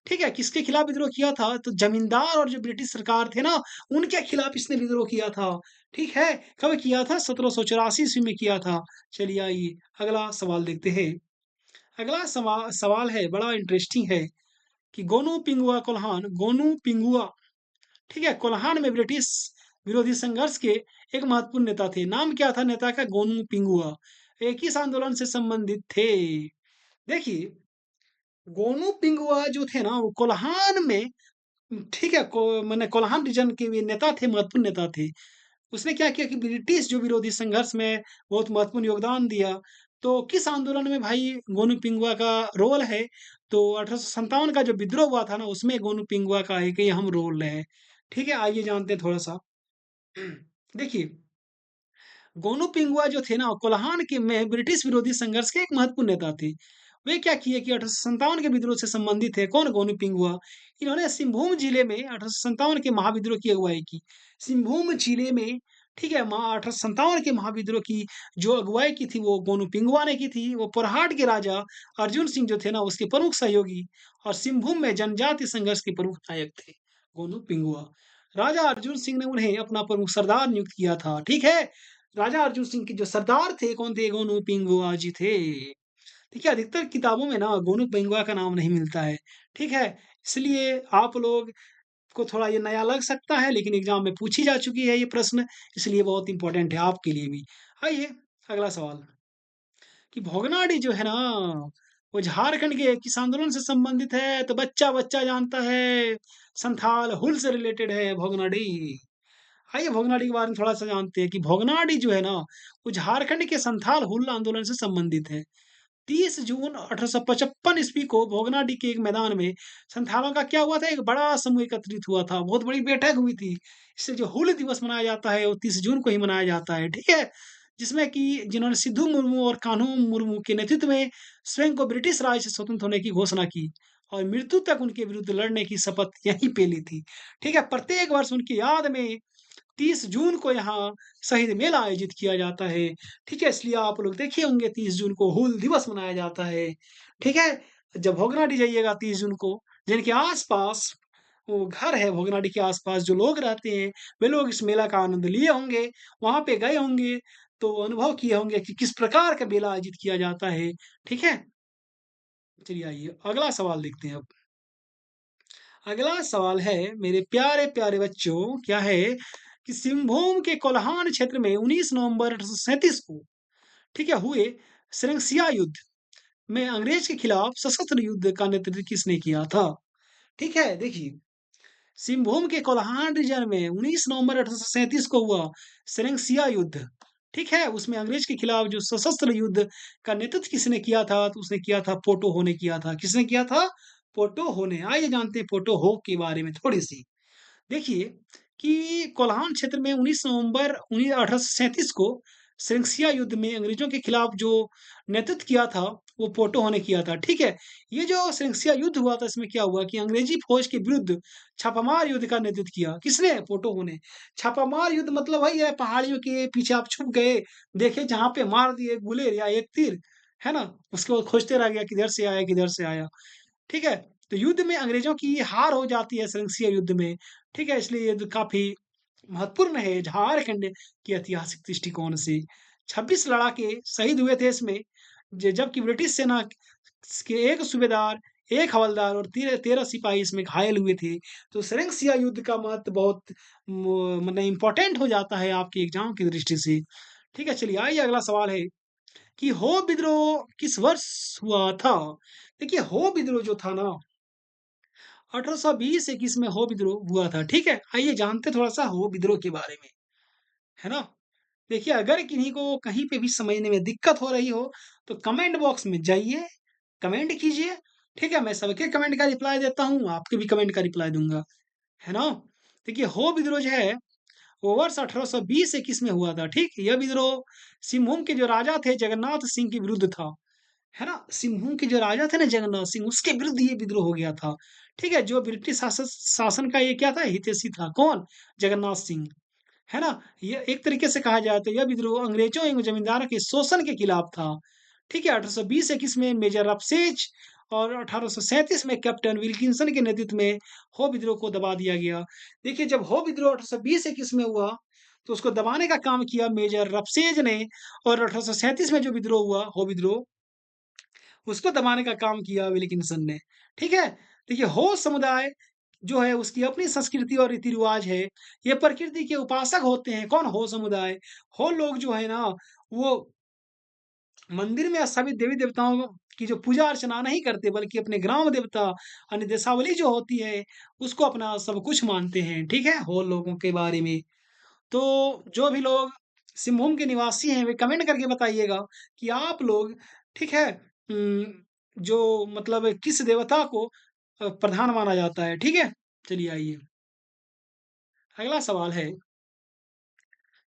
ठीक है, किसके खिलाफ विद्रोह किया था? तो जमींदार और जो ब्रिटिश सरकार थे ना, उनके खिलाफ इसने विद्रोह किया था। ठीक है, कब किया था? 1784 ईस्वी में किया था। चलिए आइए, अगला सवाल देखते हैं। अगला सवाल है, बड़ा इंटरेस्टिंग है कि गोनू पिंगुआ कोल्हान, गोनू पिंगुआ, ठीक है, कोल्हान में ब्रिटिश विरोधी संघर्ष के एक महत्वपूर्ण नेता थे। नाम क्या था नेता का? गोनू पिंगुआ। ये किस आंदोलन से संबंधित थे? देखिए, गोनू पिंगुआ जो थे ना, वो कोल्हान में, ठीक है, माने कोल्हान रीजन के वे नेता थे, महत्वपूर्ण नेता थे। उसने क्या किया कि ब्रिटिश जो विरोधी संघर्ष में बहुत महत्वपूर्ण योगदान दिया। तो किस आंदोलन में भाई गोनू पिंगुआ का रोल है? तो 1857 का जो विद्रोह हुआ था ना, उसमें गोनू पिंगुआ का एक अहम रोल है। ठीक है, आइए जानते हैं थोड़ा-सा। देखिए, गोनू पिंगुआ जो थे ना, कोल्हान के में ब्रिटिश विरोधी संघर्ष के एक महत्वपूर्ण नेता थे। वे क्या किए कि 1857 के विद्रोह से संबंधित है। कौन? गोनू पिंगुआ। इन्होंने सिंहभूम जिले में 1857 के महाविद्रोह की अगुवाई की। सिंहभूम जिले में, ठीक है, 1857 के महाविद्रोह की जो अगुवाई की थी, वो गोनू पिंगुआ ने की थी। वो पोरहाट के राजा अर्जुन सिंह जो थे ना, उसके प्रमुख सहयोगी और सिंहभूम में जनजातीय संघर्ष के प्रमुख नायक थे, गोनू पिंगुआ। राजा अर्जुन सिंह ने उन्हें अपना प्रमुख सरदार नियुक्त किया था। ठीक है, राजा अर्जुन सिंह के जो सरदार थे, कौन थे? गोनू पिंगुआ जी थे। देखिए, अधिकतर किताबों में ना गोनू पिंगुआ का नाम नहीं मिलता है। ठीक है, इसलिए आप लोग को थोड़ा ये नया लग सकता है, लेकिन एग्जाम में पूछी जा चुकी है ये प्रश्न, इसलिए बहुत इंपॉर्टेंट है आपके लिए भी। आइए, अगला सवाल कि भोगनाडी जो है ना, वो झारखंड के किस आंदोलन से संबंधित है? तो बच्चा बच्चा जानता है, संथाल हुल से रिलेटेड है भोगनाडी। आइए भोगनाडी के बारे में थोड़ा-सा जानते हैं कि भोगनाडी जो है ना, वो झारखंड के संथाल हुल आंदोलन से संबंधित है। 30 जून 1855 ईस्वी को भोगनाडी के एक मैदान में संथालों का क्या हुआ था? एक बड़ा समूह एकत्रित हुआ था, बहुत बड़ी बैठक हुई थी। इससे जो हुल दिवस मनाया जाता है, वो 30 जून को ही मनाया जाता है, ठीक है? जिसमें कि जिन्होंने सिद्धू मुर्मू और कान्हू मुर्मू के नेतृत्व में स्वयं को ब्रिटिश राज से स्वतंत्र होने की घोषणा की और मृत्यु तक उनके विरुद्ध लड़ने की शपथ यहीं पे ली थी। ठीक है? प्रत्येक वर्ष उनकी याद में 30 जून को यहाँ शहीद मेला आयोजित किया जाता है। ठीक है? इसलिए आप लोग देखे होंगे 30 जून को हूल दिवस मनाया जाता है। ठीक है? जब भोगनाडी जाइएगा 30 जून को, जिनके आस-पास वो घर है, भोगनाडी के आस-पास जो लोग रहते हैं, वे लोग इस मेला का आनंद लिए होंगे, वहाँ पे गए होंगे, तो अनुभव किए होंगे कि किस प्रकार का मेला आयोजित किया जाता है। ठीक है? चलिए आइए अगला सवाल देखते हैं अब। अगला सवाल है मेरे प्यारे-प्यारे बच्चों, क्या है कि सिंहभूम के कोल्हान क्षेत्र में 19 नवंबर 1837 को, ठीक है, हुए सिरंसिया युद्ध में अंग्रेज के खिलाफ सशस्त्र युद्ध का नेतृत्व किसने किया था? ठीक है, देखिए, सिंहभूम के कोल्हान रीजन में 19 नवंबर 1837 को हुआ सिरंसिया युद्ध, ठीक है, उसमें अंग्रेज के खिलाफ जो सशस्त्र युद्ध का नेतृत्व किसने किया था? तो उसने किया था पोटो हो ने किया था। किसने किया था? पोटो हो ने। आइए जानते हैं पोटो हो के बारे में थोड़ी-सी। देखिए कि कोल्हान क्षेत्र में 19 नवंबर 1837 को सिरंसिया युद्ध में अंग्रेजों के खिलाफ जो नेतृत्व किया था, वो पोटो ने किया था, ठीक है? ये जो सिरंसिया युद्ध हुआ था, इसमें क्या हुआ कि अंग्रेजी फौज के विरुद्ध छापामार युद्ध का नेतृत्व किया। किसने? पोटो ने। छापामार युद्ध मतलब वही है, पहाड़ियों के पीछे आप छुप गए, देखे जहाँ पे मार दिए एक गुलेर या एक तीर, है ना? उसके बाद खोजते रह गया किधर से आया, किधर से आया। ठीक है? तो युद्ध में अंग्रेज़ों की हार हो जाती है सिरंसिया युद्ध में, ठीक है? इसलिए युद्ध काफ़ी महत्वपूर्ण है झारखंड के ऐतिहासिक दृष्टिकोण से। 26 लड़ाके शहीद हुए थे इसमें, ज जबकि ब्रिटिश सेना के 1 सूबेदार, 1 हवलदार और 13 सिपाही इसमें घायल हुए थे। तो सिरंसिया युद्ध का महत्व बहुत मने इम्पोर्टेंट हो जाता है आपके एग्ज़ाम की दृष्टि से। ठीक है, चलिए आइए अगला सवाल है कि हो विद्रोह किस वर्ष हुआ था? देखिए, हो विद्रोह जो था ना, 1820-21 में हो विद्रोह हुआ था, ठीक है? आइए जानते थोड़ा-सा हो विद्रोह के बारे में, है ना? देखिए, अगर किन्हीं को कहीं पे भी समझने में दिक्कत हो रही हो, तो कमेंट बॉक्स में जाइए, कमेंट कीजिए, ठीक है? मैं सबके कमेंट का रिप्लाई देता हूँ, आपके भी कमेंट का रिप्लाई दूँगा, है ना? देखिए, हो विद्रोह जो है, वो वर्ष 1820-21 में हुआ था, ठीक? यह विद्रोह सिंहभूम के जो राजा थे, जगन्नाथ सिंह के विरुद्ध था। है ना? सिंहभूम के जो राजा थे ना जगन्नाथ सिंह, उसके विरुद्ध ये विद्रोह हो गया था। ठीक है? जो ब्रिटिश शासन का ये क्या था? हितैषी था। कौन? जगन्नाथ सिंह, है ना? ये एक तरीके से कहा जाए तो यह विद्रोह अंग्रेजों एवं जमींदारों के शोषण के खिलाफ था। ठीक है? 1820-21 में मेजर रफसेज और 1837 में कैप्टन विल्किंसन के नेतृत्व में हो विद्रोह को दबा दिया गया। देखिए जब हो विद्रोह 1820-21 में हुआ, तो उसको दबाने का काम किया मेजर रफसेज ने और 1837 में जो विद्रोह हुआ, हो विद्रोह, उसको दबाने का काम किया विल्किंसन ने। ठीक है? देखिए हो समुदाय जो है उसकी अपनी संस्कृति और रीति-रिवाज है। ये प्रकृति के उपासक होते हैं। कौन? हो समुदाय। हो लोग जो है ना, वो मंदिर में स्थापित देवी-देवताओं की जो पूजा-अर्चना नहीं करते, बल्कि अपने ग्राम देवता, अन्य देशावली जो होती है, उसको अपना सब कुछ मानते हैं। ठीक है? हो लोगों के बारे में। तो जो भी लोग सिंहभूम के निवासी हैं, वे कमेंट करके बताइएगा कि आप लोग, ठीक है, जो मतलब किस देवता को प्रधान माना जाता है, ठीक है? चलिए आइए, अगला सवाल है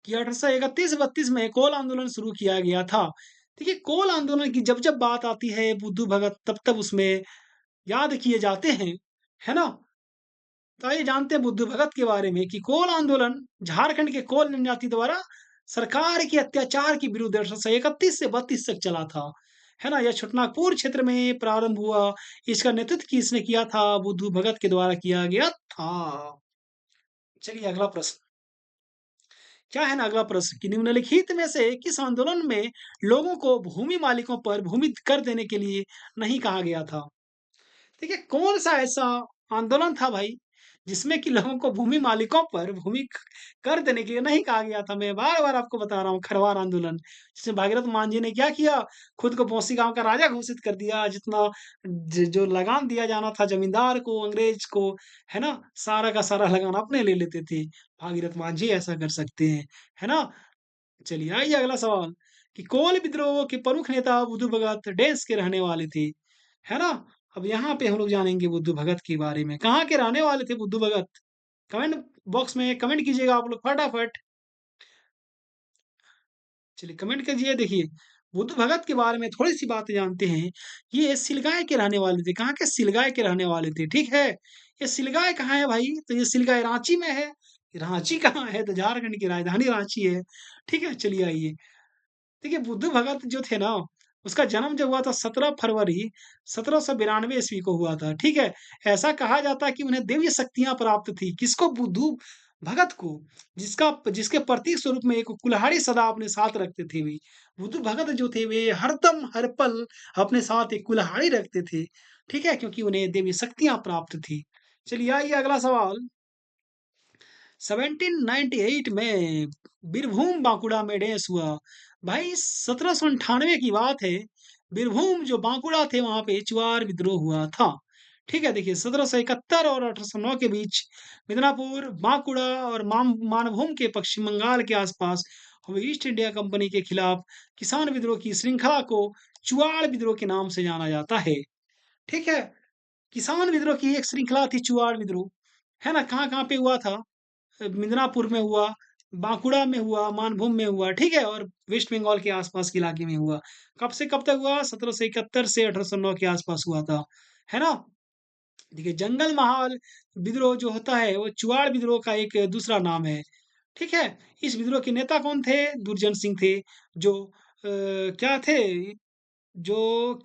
कि 1831-32 में कोल आंदोलन शुरू किया गया था। देखिए, कोल आंदोलन की जब-जब बात आती है बुद्धू भगत तब-तब उसमें याद किए जाते हैं, है ना? तो आइए जानते हैं बुद्धू भगत के बारे में कि कोल आंदोलन झारखंड के कोल जनजाति द्वारा सरकार के अत्याचार के विरुद्ध 1831 से 32 तक चला था। है ना? यह छोटनागपुर क्षेत्र में प्रारंभ हुआ। इसका नेतृत्व किसने किया था? बुद्धू भगत के द्वारा किया गया था। चलिए अगला प्रश्न। क्या है ना अगला प्रश्न कि निम्नलिखित में से किस आंदोलन में लोगों को भूमि मालिकों पर भूमि कर देने के लिए नहीं कहा गया था? देखिए, कौन-सा ऐसा आंदोलन था भाई, जिसमें कि लोगों को भूमि मालिकों पर भूमि क कर देने के लिए नहीं कहा गया था? मैं बार-बार आपको बता रहा हूँ, खरवार आंदोलन। जिसमें भागीरथ मान जी ने क्या किया, खुद को बौंसी गाँव का राजा घोषित कर दिया, जितना ज जो लगान दिया जाना था जमींदार को, अंग्रेज को, है ना? सारा का सारा लगान अपने ले लेते थे। भागीरथ मान जी ऐसा कर सकते हैं, है ना? चलिए आइए अगला सवाल कि कोल विद्रोह के प्रमुख नेता बुद्धू भगत डेंस के रहने वाले थे, है ना? अब यहाँ पे हम लोग जानेंगे बुद्धू भगत के बारे में। कहाँ के रहने वाले थे बुद्धू भगत? कमेंट बॉक्स में कमेंट कीजिएगा आप लोग फटाफट। चलिए कमेंट कीजिए देखिए, बुद्धू भगत के बारे में थोड़ी-सी बातें जानते हैं। ये सिलगाय के रहने वाले थे। कहाँ के? सिलगाय के रहने वाले थे, ठीक है? ये सिलगाय कहाँ है भाई? तो ये सिलगाय रांची में है। रांची कहाँ है? तो झारखंड की राजधानी रांची है। ठीक है? चलिए आइए। देखिए, बुद्धू भगत जो थे ना, उसका जन्म जब हुआ था 17 फरवरी 1792 ईस्वी को हुआ था, ठीक है? ऐसा कहा जाता है कि उन्हें दिव्य शक्तियाँ प्राप्त थी। किसको? बुद्धू भगत को, जिसके प्रतीक स्वरूप में एक कुल्हाड़ी सदा अपने साथ रखते थे वे। बुद्धू भगत जो थे, वे हरदम, हर पल अपने साथ एक कुल्हाड़ी रखते थे, ठीक है? क्योंकि उन्हें दिव्य शक्तियाँ प्राप्त थी। चलिए आइए अगला सवाल 1798 में बीरभूम बांकुड़ा में डेस हुआ। भाई 1798 की बात है। बीरभूम जो बांकुड़ा थे वहां पे चुआर विद्रोह हुआ था। ठीक है, देखिए 1771 और 1809 के बीच मिदनापुर, बांकुड़ा और मानभूम के पश्चिम बंगाल के आसपास हुए ईस्ट इंडिया कंपनी के खिलाफ किसान विद्रोह की श्रृंखला को चुआड़ विद्रोह के नाम से जाना जाता है। ठीक है, किसान विद्रोह की एक श्रृंखला थी चुआड़ विद्रोह। है ना? कहाँ कहाँ पे हुआ था? मिदनापुर में हुआ, बांकुड़ा में हुआ, मानभूम में हुआ, ठीक है? और वेस्ट बंगाल के आस-पास के इलाके में हुआ। कब से कब तक हुआ? 1771 से 1809 के आस-पास हुआ था। है ना? देखिए जंगल महाल विद्रोह जो होता है, वो चुआड़ विद्रोह का एक दूसरा नाम है। ठीक है? इस विद्रोह के नेता कौन थे? दुर्जन सिंह थे, जो क्या थे?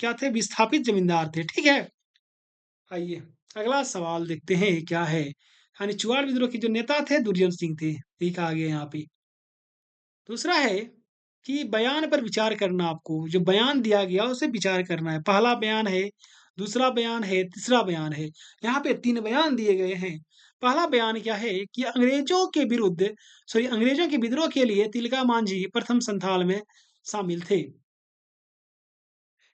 क्या थे? विस्थापित जमींदार थे। ठीक है? आइए, अगला सवाल देखते हैं क्या है? यानी चुआड़ विद्रोह के जो नेता थे दुर्जन सिंह थे, यही कहा गया यहाँ पे। दूसरा है कि बयान पर विचार करना आपको, जो बयान दिया गया उसे विचार करना है। पहला बयान है, दूसरा बयान है, तीसरा बयान है। यहाँ पे 3 बयान दिए गए हैं। पहला बयान क्या है कि अंग्रेजों के विद्रोह के लिए तिलका मांझी प्रथम संथाल में शामिल थे।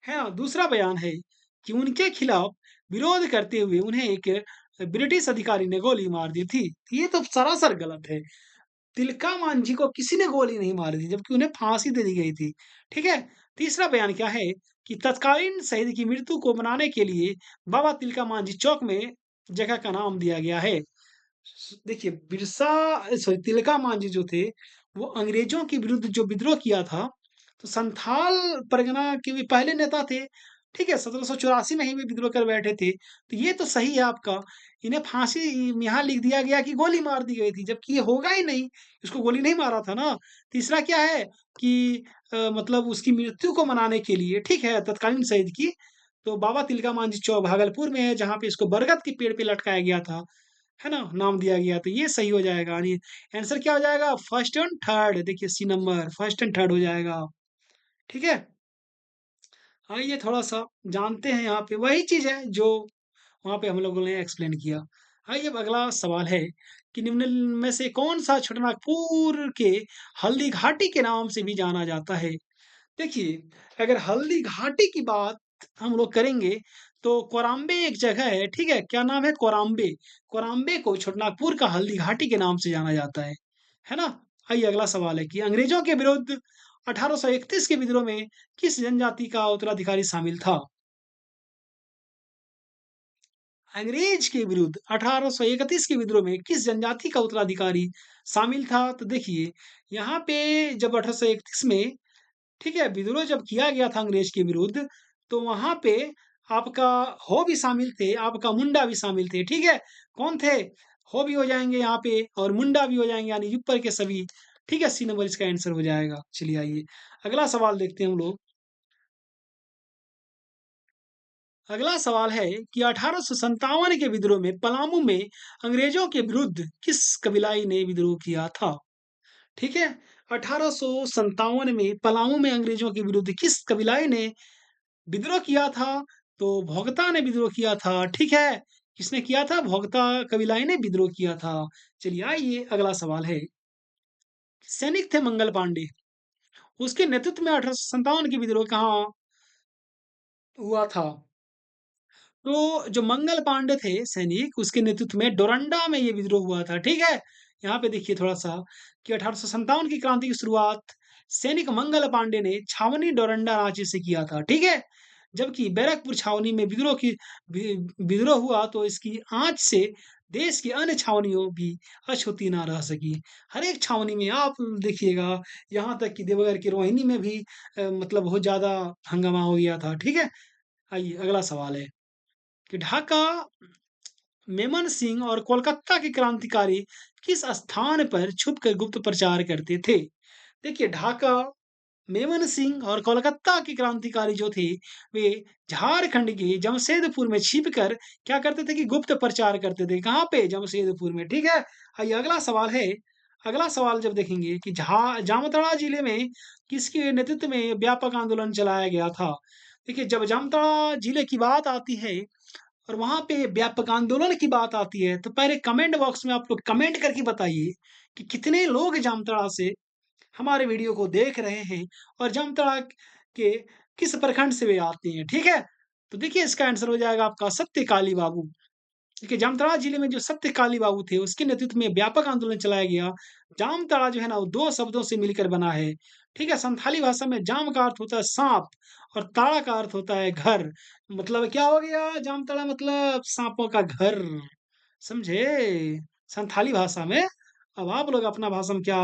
है ना? दूसरा बयान है कि उनके खिलाफ विरोध करते हुए उन्हें एक ब्रिटिश अधिकारी ने गोली मार दी थी। ये तो सरासर गलत है। तिलका मांझी को किसी ने गोली नहीं मारी थी, जबकि उन्हें फांसी दे दी गई थी। ठीक है? तीसरा बयान क्या है कि तत्कालीन शहीद की मृत्यु को मनाने के लिए बाबा तिलका मांझी चौक में जगह का नाम दिया गया है। देखिए तिलका मांझी जो थे, वो अंग्रेजों के विरुद्ध जो विद्रोह किया था, तो संथाल परगना के भी पहले नेता थे। ठीक है, 1784 में ही वे विद्रोह कर बैठे थे। तो ये तो सही है आपका। इन्हें फांसी यहाँ लिख दिया गया कि गोली मार दी गई थी, जबकि ये होगा ही नहीं, इसको गोली नहीं मारा था ना। तीसरा क्या है कि मतलब उसकी मृत्यु को मनाने के लिए, ठीक है, तत्कालीन शहीद की, तो बाबा तिलका मांझी चौक भागलपुर में है, जहाँ पे इसको बरगद के पेड़ पे लटकाया गया था, है ना? नाम दिया गया, तो ये सही हो जाएगा। यानी आंसर क्या हो जाएगा? फर्स्ट एंड थर्ड, देखिए C number, first and third हो जाएगा, ठीक है? आइए थोड़ा-सा जानते हैं, यहाँ पे वही चीज़ है जो वहाँ पे हम लोगों ने एक्सप्लेन किया। आइए अब अगला सवाल है कि निम्न में से कौन-सा छोटानागपुर के हल्दी घाटी के नाम से भी जाना जाता है? देखिए, अगर हल्दी घाटी की बात हम लोग करेंगे, तो कोराम्बे एक जगह है, ठीक है? क्या नाम है? कोराम्बे। कोराम्बे को छोटानागपुर का हल्दी घाटी के नाम से जाना जाता है ना? आइए अगला सवाल है कि अंग्रेजों के विरुद्ध 1831 के विद्रोह में किस जनजाति का उत्तराधिकारी शामिल था? अंग्रेज के विरुद्ध 1831 के विद्रोह में किस जनजाति का उत्तराधिकारी शामिल था? तो देखिए, यहाँ पे जब 1831 में, ठीक है, विद्रोह जब किया गया था अंग्रेज के विरुद्ध, तो वहाँ पे आपका हो भी शामिल थे, आपका मुंडा भी शामिल थे, ठीक है? कौन थे? हो भी हो जाएँगे यहाँ पे और मुंडा भी हो जाएँगे, यानी ऊपर के सभी, ठीक है? सी नंबर इसका आंसर हो जाएगा। चलिए आइए, अगला सवाल देखते हैं हम लोग। अगला सवाल है कि 1857 के विद्रोह में पलामू में अंग्रेजों के विरुद्ध किस कबीलाई ने विद्रोह किया था? ठीक है, 1857 में पलामू में अंग्रेजों के विरुद्ध किस कबीलाई ने विद्रोह किया था? तो भोगता ने विद्रोह किया था, ठीक है। किसने किया था? भोगता कबीलाई ने विद्रोह किया था। चलिए आइए अगला सवाल है, सैनिक थे मंगल पांडे, उसके नेतृत्व में 1857 की विद्रोह कहाँ हुआ था? तो जो मंगल पांडे थे सैनिक, उसके नेतृत्व में डोरंडा में ये विद्रोह हुआ था, ठीक है? यहाँ पे देखिए थोड़ा-सा कि 1857 की क्रांति की शुरुआत सैनिक मंगल पांडे ने छावनी डोरंडा रांची से किया था, ठीक है? जबकि बैरकपुर छावनी में वि विद्रोह हुआ, तो इसकी आँच से देश की अन्य छावनियों भी अछूती ना रह सकी। हर एक छावनी में आप देखिएगा, यहाँ तक कि देवघर की रोहिणी में भी मतलब बहुत ज़्यादा हंगामा हो गया था, ठीक है? आइए अगला सवाल है कि ढाका, मेमन सिंह और कोलकाता के क्रांतिकारी किस स्थान पर छुपकर गुप्त प्रचार करते थे? देखिए ढाका, मेमन सिंह और कोलकाता के क्रांतिकारी जो थे, वे झारखंड के जमशेदपुर में छिपकर क्या करते थे कि गुप्त प्रचार करते थे। कहाँ पे? जमशेदपुर में, ठीक है? आइए अगला सवाल है, अगला सवाल जब देखेंगे कि जामताड़ा जिले में किसके नेतृत्व में व्यापक आंदोलन चलाया गया था? देखिए जब जामताड़ा जिले की बात आती है और वहाँ पे व्यापक आंदोलन की बात आती है, तो पहले कमेंट बॉक्स में आप लोग कमेंट करके बताइए कि कितने लोग जामताड़ा से हमारे वीडियो को देख रहे हैं और जामताड़ा के किस प्रखंड से वे आते हैं, ठीक है? तो देखिए इसका आंसर हो जाएगा आपका सत्य काली बाबू। देखिए जामताड़ा जिले में जो सत्य काली बाबू थे, उसके नेतृत्व में व्यापक आंदोलन चलाया गया। जामताड़ा जो है ना, वो 2 शब्दों से मिलकर बना है, ठीक है? संथाली भाषा में जाम का अर्थ होता है साँप और ताड़ा का अर्थ होता है घर। मतलब क्या हो गया? जामताड़ा मतलब साँपों का घर, समझे? संथाली भाषा में। अब आप लोग अपना भाषा में क्या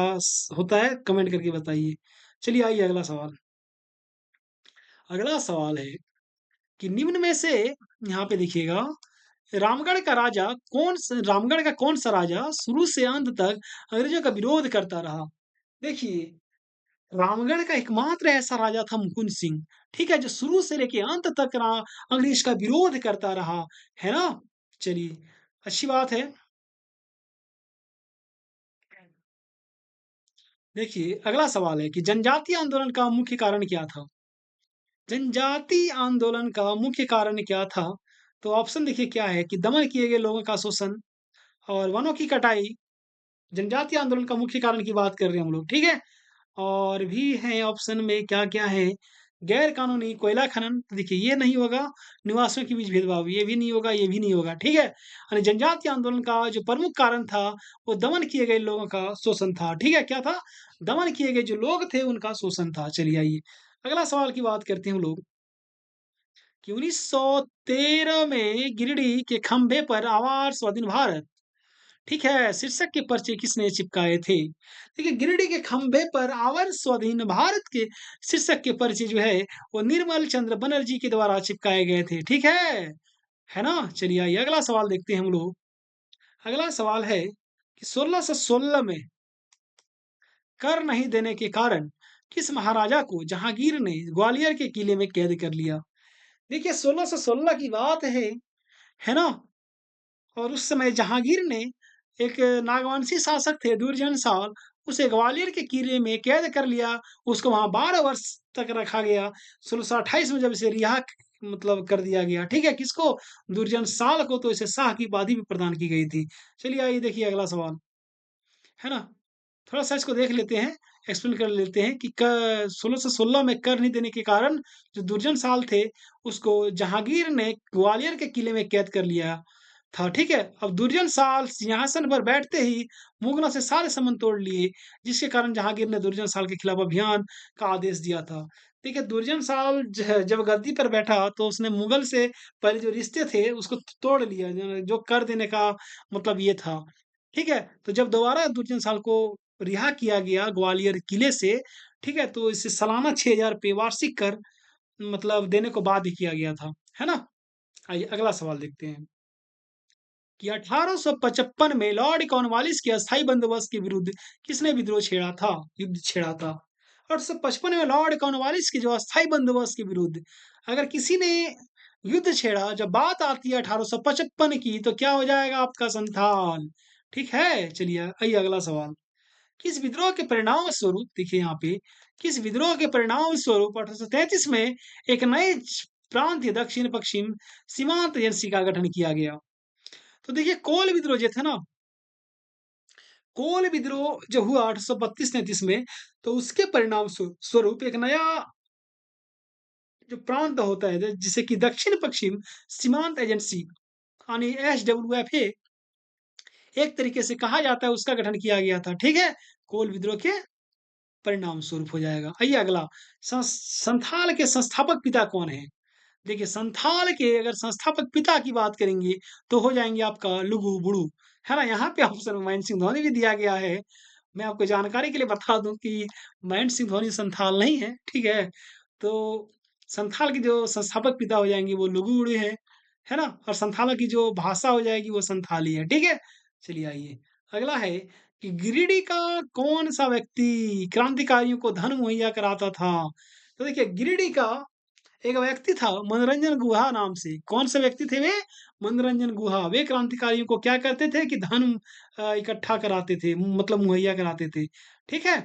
होता है, कमेंट करके बताइए। चलिए आइए अगला सवाल। अगला सवाल है कि निम्न में से, यहाँ पे देखिएगा, रामगढ़ का कौन-सा राजा शुरू से अंत तक अंग्रेजों का विरोध करता रहा? देखिए, रामगढ़ का एकमात्र ऐसा राजा था मुकुंद सिंह, ठीक है? जो शुरू से लेके अंत तक अंग्रेज का विरोध करता रहा, है ना? चलिए, अच्छी बात है। देखिए, अगला सवाल है कि जनजातीय आंदोलन का मुख्य कारण क्या था? जनजातीय आंदोलन का मुख्य कारण क्या था? तो ऑप्शन देखिए क्या है कि दमन किए गए लोगों का शोषण और वनों की कटाई, जनजातीय आंदोलन का मुख्य कारण की बात कर रहे हैं हम लोग, ठीक है? और भी हैं ऑप्शन में क्या-क्या है, गैर कानूनी कोयला खनन, तो देखिए ये नहीं होगा, निवासियों के बीच भेदभाव, ये भी नहीं होगा, ये भी नहीं होगा, ठीक है? यानी जनजातीय आंदोलन का जो प्रमुख कारण था, वो दमन किए गए लोगों का शोषण था, ठीक है? क्या था? दमन किए गए जो लोग थे, उनका शोषण था। चलिए आइए, अगला सवाल की बात करते हैं हम लोग कि 1913 में गिरिडीह के खंभे पर आवाज स्वाधीन भारत, ठीक है, शीर्षक के पर्चे किसने चिपकाए थे? देखिए, गिरिडीह के खंभे पर आवर स्वाधीन भारत के शीर्षक के पर्चे जो है, वो निर्मल चंद्र बनर्जी के द्वारा चिपकाए गए थे। ठीक है ना? चलिए आइए अगला सवाल देखते हैं हम लोग। अगला सवाल है कि 1616 में कर नहीं देने के कारण किस महाराजा को जहांगीर ने ग्वालियर के किले में कैद कर लिया? देखिए 1616 की बात है ना? और उस समय जहांगीर ने एक नागवंशी शासक थे दुर्जन साल, उसे ग्वालियर के किले में कैद कर लिया। उसको वहां 12 वर्ष तक रखा गया। 1628 में जब इसे रिहा मतलब कर दिया गया। ठीक है, किसको? दुर्जन साल को। तो इसे शाह की उपाधि भी प्रदान की गई थी। चलिए आइए देखिए अगला सवाल, है ना? थोड़ा-सा इसको देख लेते हैं, एक्सप्लेन कर लेते हैं कि क 1616 में कर नहीं देने के कारण जो दुर्जन साल थे, उसको जहांगीर ने ग्वालियर के किले में कैद कर लिया था, ठीक है? अब दुर्जन साल सिंहासन पर बैठते ही मुगलों से सारे संबंध तोड़ लिए, जिसके कारण जहांगीर ने दुर्जन साल के खिलाफ अभियान का आदेश दिया था। देखिए, दुर्जन साल जब गद्दी पर बैठा, तो उसने मुगल से पहले जो रिश्ते थे, उसको तोड़ लिया, जो कर देने का मतलब ये था। ठीक है? तो जब दोबारा दुर्जन साल को रिहा किया गया ग्वालियर किले से, ठीक है? तो इसे सालाना 6000 रुपए वार्षिक कर मतलब देने को बाध्य किया गया था। है ना? आइए अगला सवाल देखते हैं कि 1855 में लॉर्ड कॉर्नवालिस के अस्थायी बंदोबस्त के विरुद्ध किसने विद्रोह छेड़ा था? युद्ध छेड़ा था। 1855 में लॉर्ड कॉर्नवालिस के जो अस्थायी बंदोबस्त के विरुद्ध अगर किसी ने युद्ध छेड़ा, जब बात आती है 1855 की, तो क्या हो जाएगा आपका संथाल। ठीक है? चलिए आइए अगला सवाल। किस विद्रोह के परिणाम स्वरूप देखिए यहाँ पे, किस विद्रोह के परिणाम स्वरूप 1833 में एक नए प्रांतीय दक्षिण पश्चिम सीमांत एजेंसी का गठन किया गया? तो देखिए कोल विद्रोह जो थे ना, कोल विद्रोह जो हुआ 1832-33 में, तो उसके परिणाम स्वरूप एक नया जो प्रांत होता है जिसे कि दक्षिण पश्चिम सीमांत एजेंसी यानी एसडब्ल्यूएफए एक तरीके से कहा जाता है, उसका गठन किया गया था। ठीक है? कोल विद्रोह के परिणाम स्वरूप हो जाएगा। आइए अगला, संथाल के संस्थापक पिता कौन है? देखिए संथाल के अगर संस्थापक पिता की बात करेंगे, तो हो जाएंगे आपका लुगु बुड़ू। है ना? यहाँ पे ऑप्शन महेंद्र सिंह धोनी भी दिया गया है। मैं आपको जानकारी के लिए बता दूं कि महेंद्र सिंह धोनी संथाल नहीं है। ठीक है? तो संथाल के जो संस्थापक पिता हो जाएंगे वो लुगु बुड़ू है ना? और संथालों की जो भाषा हो जाएगी वो संथाली है। ठीक है? चलिए आइए अगला है कि गिरिडीह का कौन सा व्यक्ति क्रांतिकारियों को धन मुहैया कराता था? तो देखिए गिरिडीह का एक व्यक्ति था मनोरंजन गुहा नाम से। कौन से व्यक्ति थे वे? मनोरंजन गुहा। वे क्रांतिकारियों को क्या करते थे कि धन इकट्ठा कराते थे, मतलब मुहैया कराते थे। ठीक है?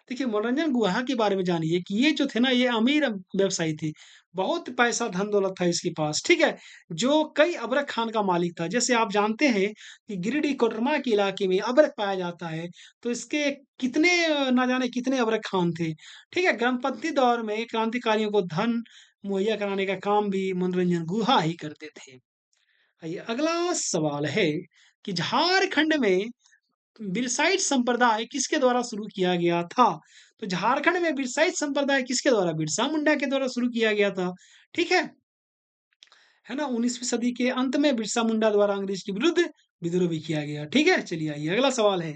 देखिए मनोरंजन गुहा के बारे में जानिए कि ये जो थे ना, ये अमीर व्यवसायी थे। बहुत पैसा धन दौलत था इसके पास। ठीक है? जो कई अबरक खान का मालिक था। जैसे आप जानते हैं कि गिरिडीह कोडरमा के इलाके में अबरक पाया जाता है। तो इसके कितने ना जाने कितने अबरक खान थे। ठीक है? ग्रामपंथी दौर में क्रांतिकारियों को धन मुहैया कराने का काम भी मनोरंजन गुहा ही करते थे। आइए अगला सवाल है कि झारखंड में बिरसाइट संप्रदाय किसके द्वारा शुरू किया गया था? तो झारखंड में बिरसाइट संप्रदाय किसके द्वारा? बिरसा मुंडा के द्वारा शुरू किया गया था। ठीक है ना? 19वीं सदी के अंत में बिरसा मुंडा द्वारा अंग्रेज के विरुद्ध विद्रोह भी किया गया। ठीक है? चलिए आइए अगला सवाल है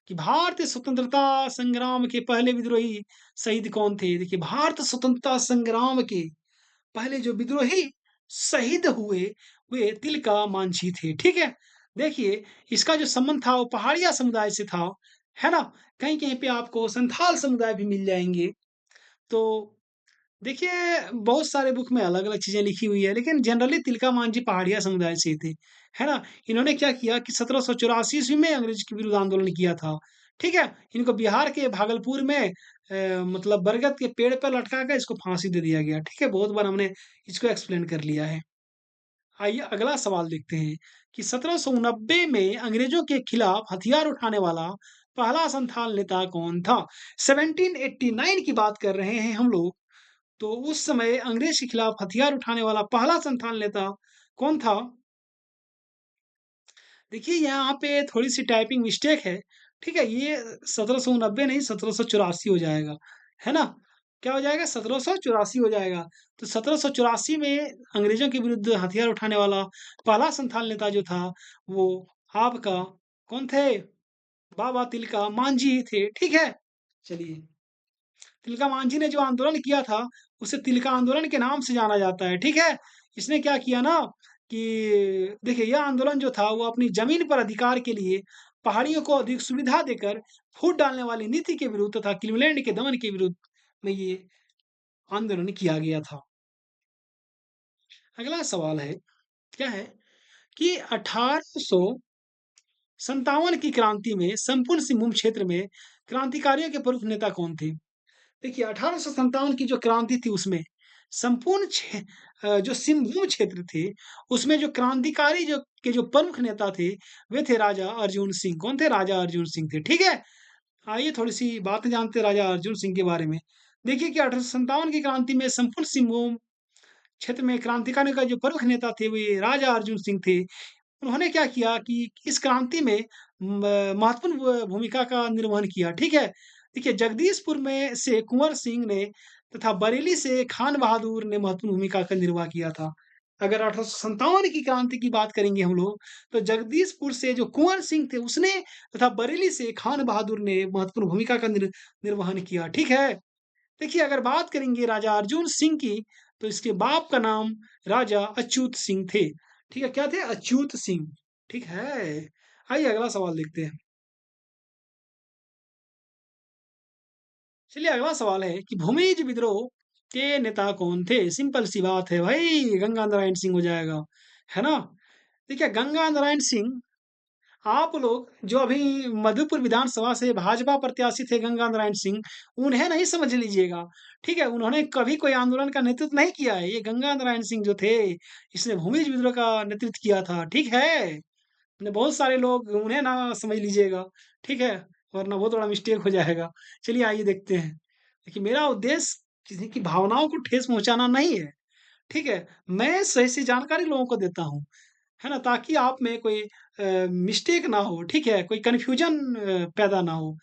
कि भारतीय स्वतंत्रता संग्राम के पहले विद्रोही शहीद कौन थे? देखिए भारत स्वतंत्रता संग्राम के पहले जो विद्रोही शहीद हुए, वे तिलका मांझी थे। ठीक है? देखिए, इसका जो संबंध था वो पहाड़िया समुदाय से था, है ना? कहीं-कहीं पे आपको संथाल समुदाय भी मिल जाएँगे। तो देखिए, बहुत सारे बुक में अलग-अलग चीज़ें लिखी हुई है, लेकिन जनरली तिलका मांझी पहाड़िया समुदाय से थे, है ना? इन्होंने क्या किया कि 1784 ईस्वी में अंग्रेज के विरुद्ध आंदोलन किया था। ठीक है? इनको बिहार के भागलपुर में मतलब बरगद के पेड़ पर लटका कर इसको फांसी दे दिया गया। ठीक है? बहुत बार हमने इसको एक्सप्लेन कर लिया है। आइए अगला सवाल देखते हैं कि 1790 में अंग्रेजों के खिलाफ हथियार उठाने वाला पहला संथाल नेता कौन था? 1789 की बात कर रहे हैं हम लोग। तो उस समय अंग्रेज के खिलाफ हथियार उठाने वाला पहला संथाल नेता कौन था? देखिए यहाँ पे थोड़ी-सी टाइपिंग मिस्टेक है। ठीक है? ये 1790 नहीं 1784 हो जाएगा। है ना? क्या हो जाएगा? 1784 हो जाएगा। तो 1784 में अंग्रेज़ों के विरुद्ध हथियार उठाने वाला पहला संथाल नेता जो था, वो आपका कौन थे? बाबा तिलका मांझी थे, ठीक है? चलिए, तिलका मांझी ने जो आंदोलन किया था, उसे तिलका आंदोलन के नाम से जाना जाता है, ठीक है? इसने क्या किया ना कि देखिए, यह आंदोलन जो था, वो अपनी ज़मीन पर अधिकार के लिए पहाड़ियों को अधिक सुविधा देकर फूट डालने वाली नीति के विरुद्ध तथा क्लीवलैंड के दमन के विरुद्ध में ये आंदोलन किया गया था। अगला सवाल है, क्या है कि 1857 की क्रांति में संपूर्ण सिंहभूम क्षेत्र में क्रांतिकारियों के प्रमुख नेता कौन थे? देखिए, 1857 की जो क्रांति थी उसमें संपूर्ण जो सिंहभूम क्षेत्र थे, उसमें जो क्रांतिकारी जो प्रमुख नेता थे, वे थे राजा अर्जुन सिंह। कौन थे? राजा अर्जुन सिंह थे, ठीक है? आइए थोड़ी-सी बातें जानते हैं राजा अर्जुन सिंह के बारे में। देखिए कि 1857 की क्रांति में संपूर्ण सिंहभूम क्षेत्र में क्रांतिकारियों का जो प्रमुख नेता थे, वे राजा अर्जुन सिंह थे। उन्होंने क्या किया कि इस क्रांति में महत्वपूर्ण भूमिका का निर्वहन किया, ठीक है? देखिए, जगदीशपुर में से कुंवर सिंह ने तथा बरेली से खान बहादुर ने महत्वपूर्ण भूमिका का निर्वाह किया था। अगर 1857 की क्रांति की बात करेंगे हम लोग, तो जगदीशपुर से जो कुंवर सिंह थे उसने तथा बरेली से खान बहादुर ने महत्वपूर्ण भूमिका का निर्वहन किया, ठीक है? देखिए, अगर बात करेंगे राजा अर्जुन सिंह की, तो इसके बाप का नाम राजा अच्युत सिंह थे। ठीक है, क्या थे? अच्युत सिंह। ठीक है। आइए अगला सवाल देखते हैं। चलिए अगला सवाल है कि भूमिज विद्रोह के नेता कौन थे? सिंपल सी बात है भाई, गंगा नारायण सिंह हो जाएगा, है ना? देखिए, गंगा नारायण सिंह, आप लोग जो अभी मधुपुर विधानसभा से भाजपा प्रत्याशी थे गंगा नारायण सिंह, उन्हें नहीं समझ लीजिएगा, ठीक है? उन्होंने कभी कोई आंदोलन का नेतृत्व नहीं किया है। ये गंगा नारायण सिंह जो थे, इसने भूमिज विद्रोह का नेतृत्व किया था, ठीक है? ने बहुत सारे लोग उन्हें ना समझ लीजिएगा, ठीक है? वरना बहुत बड़ा मिस्टेक हो जाएगा। चलिए आइए देखते हैं। देखिए, मेरा उद्देश्य किसी की भावनाओं को ठेस पहुँचाना नहीं है, ठीक है? मैं सही-सही जानकारी लोगों को देता हूँ, है ना? ताकि आप में कोई मिस्टेक ना हो, ठीक है? कोई कन्फ्यूजन पैदा ना हो।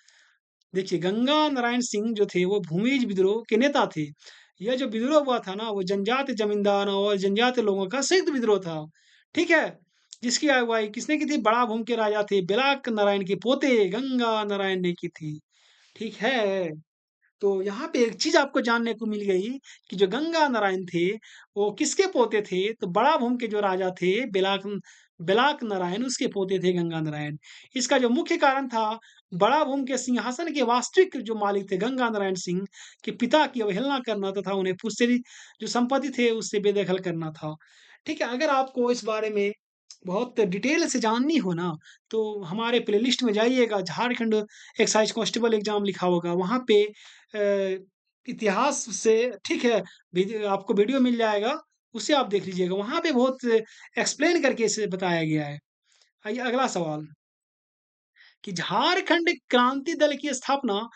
देखिए, गंगा नारायण सिंह जो थे, वो भूमिज विद्रोह के नेता थे। यह जो विद्रोह हुआ था ना, वो जनजाति जमींदारों और जनजाति लोगों का संयुक्त विद्रोह था, ठीक है? जिसकी अगुवाई किसने की थी? बड़ा भूम के राजा थे, बिलाक नारायण के पोते गंगा नारायण ने की थी, ठीक है? तो यहाँ पे एक चीज़ आपको जानने को मिल गई कि जो गंगा नारायण थे, वो किसके पोते थे? तो बड़ा भूम के जो राजा थे, बिलाक नारायण, उसके पोते थे गंगा नारायण। इसका जो मुख्य कारण था, बड़ा भूम के सिंहासन के वास्तविक जो मालिक थे गंगा नारायण सिंह के पिता की अवहेलना करना तथा उन्हें फुर्सती जो संपत्ति थे उससे बेदखल करना था। ठीक है? अगर आपको इस बारे में बहुत डिटेल से जाननी हो ना, तो हमारे प्लेलिस्ट में जाइएगा, झारखंड एक्साइज कांस्टेबल एग्ज़ाम लिखा होगा, वहाँ पे इतिहास से, ठीक है, आपको वीडियो मिल जाएगा, उसे आप देख लीजिएगा। वहाँ पे बहुत एक्सप्लेन करके इसे बताया गया है। आइए अगला सवाल कि झारखंड क्रांति दल की स्थापना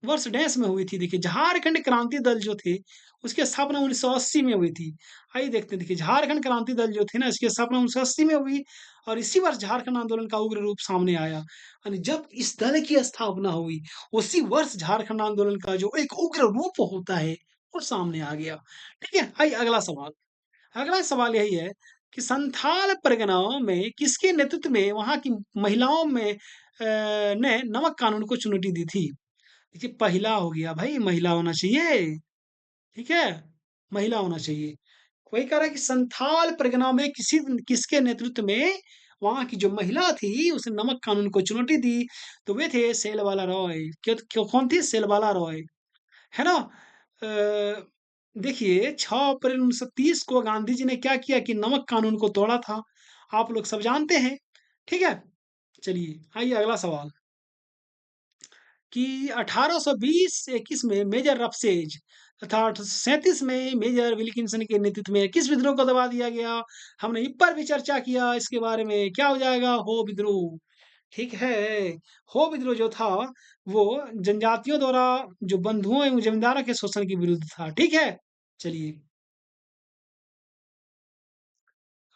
वर्ष डैश में हुई थी। देखिए, झारखंड क्रांति दल जो थे, उसकी स्थापना 1980 में हुई थी। आइए देखते हैं, देखिए झारखंड क्रांति दल जो थे ना, इसकी स्थापना 1980 में हुई और इसी वर्ष झारखंड आंदोलन का उग्र रूप सामने आया। यानी जब इस दल की स्थापना हुई, उसी वर्ष झारखंड आंदोलन का जो एक उग्र रूप होता है, वो सामने आ गया। ठीक है? आइए अगला सवाल। अगला सवाल यही है कि संथाल परगनाओं में किसके नेतृत्व में वहाँ की महिलाओं में ने नमक कानून को चुनौती दी थी? देखिए, पहला हो गया भाई, महिला होना चाहिए, ठीक है? महिला होना चाहिए। वही कह रहा है कि संथाल परगना में किसके नेतृत्व में वहाँ की जो महिला थी, उसने नमक कानून को चुनौती दी, तो वे थे सेलवाला रॉय। कौन थी? सेलवाला रॉय, है ना? देखिए, 6 अप्रैल 1930 को गांधी जी ने क्या किया कि नमक कानून को तोड़ा था। आप लोग सब जानते हैं, ठीक है? चलिए, आइए अगला सवाल। कि 1820-21 में मेजर रफसेज तथा 1837 में मेजर विल्किंसन के नेतृत्व में किस विद्रोह को दबा दिया गया? हमने इन पर भी चर्चा किया, इसके बारे में क्या हो जाएगा? हो विद्रोह, ठीक है। हो विद्रोह जो था, वो जनजातियों द्वारा जो बंधुओं एवं जमींदारों के शोषण के विरुद्ध था, ठीक है। चलिए,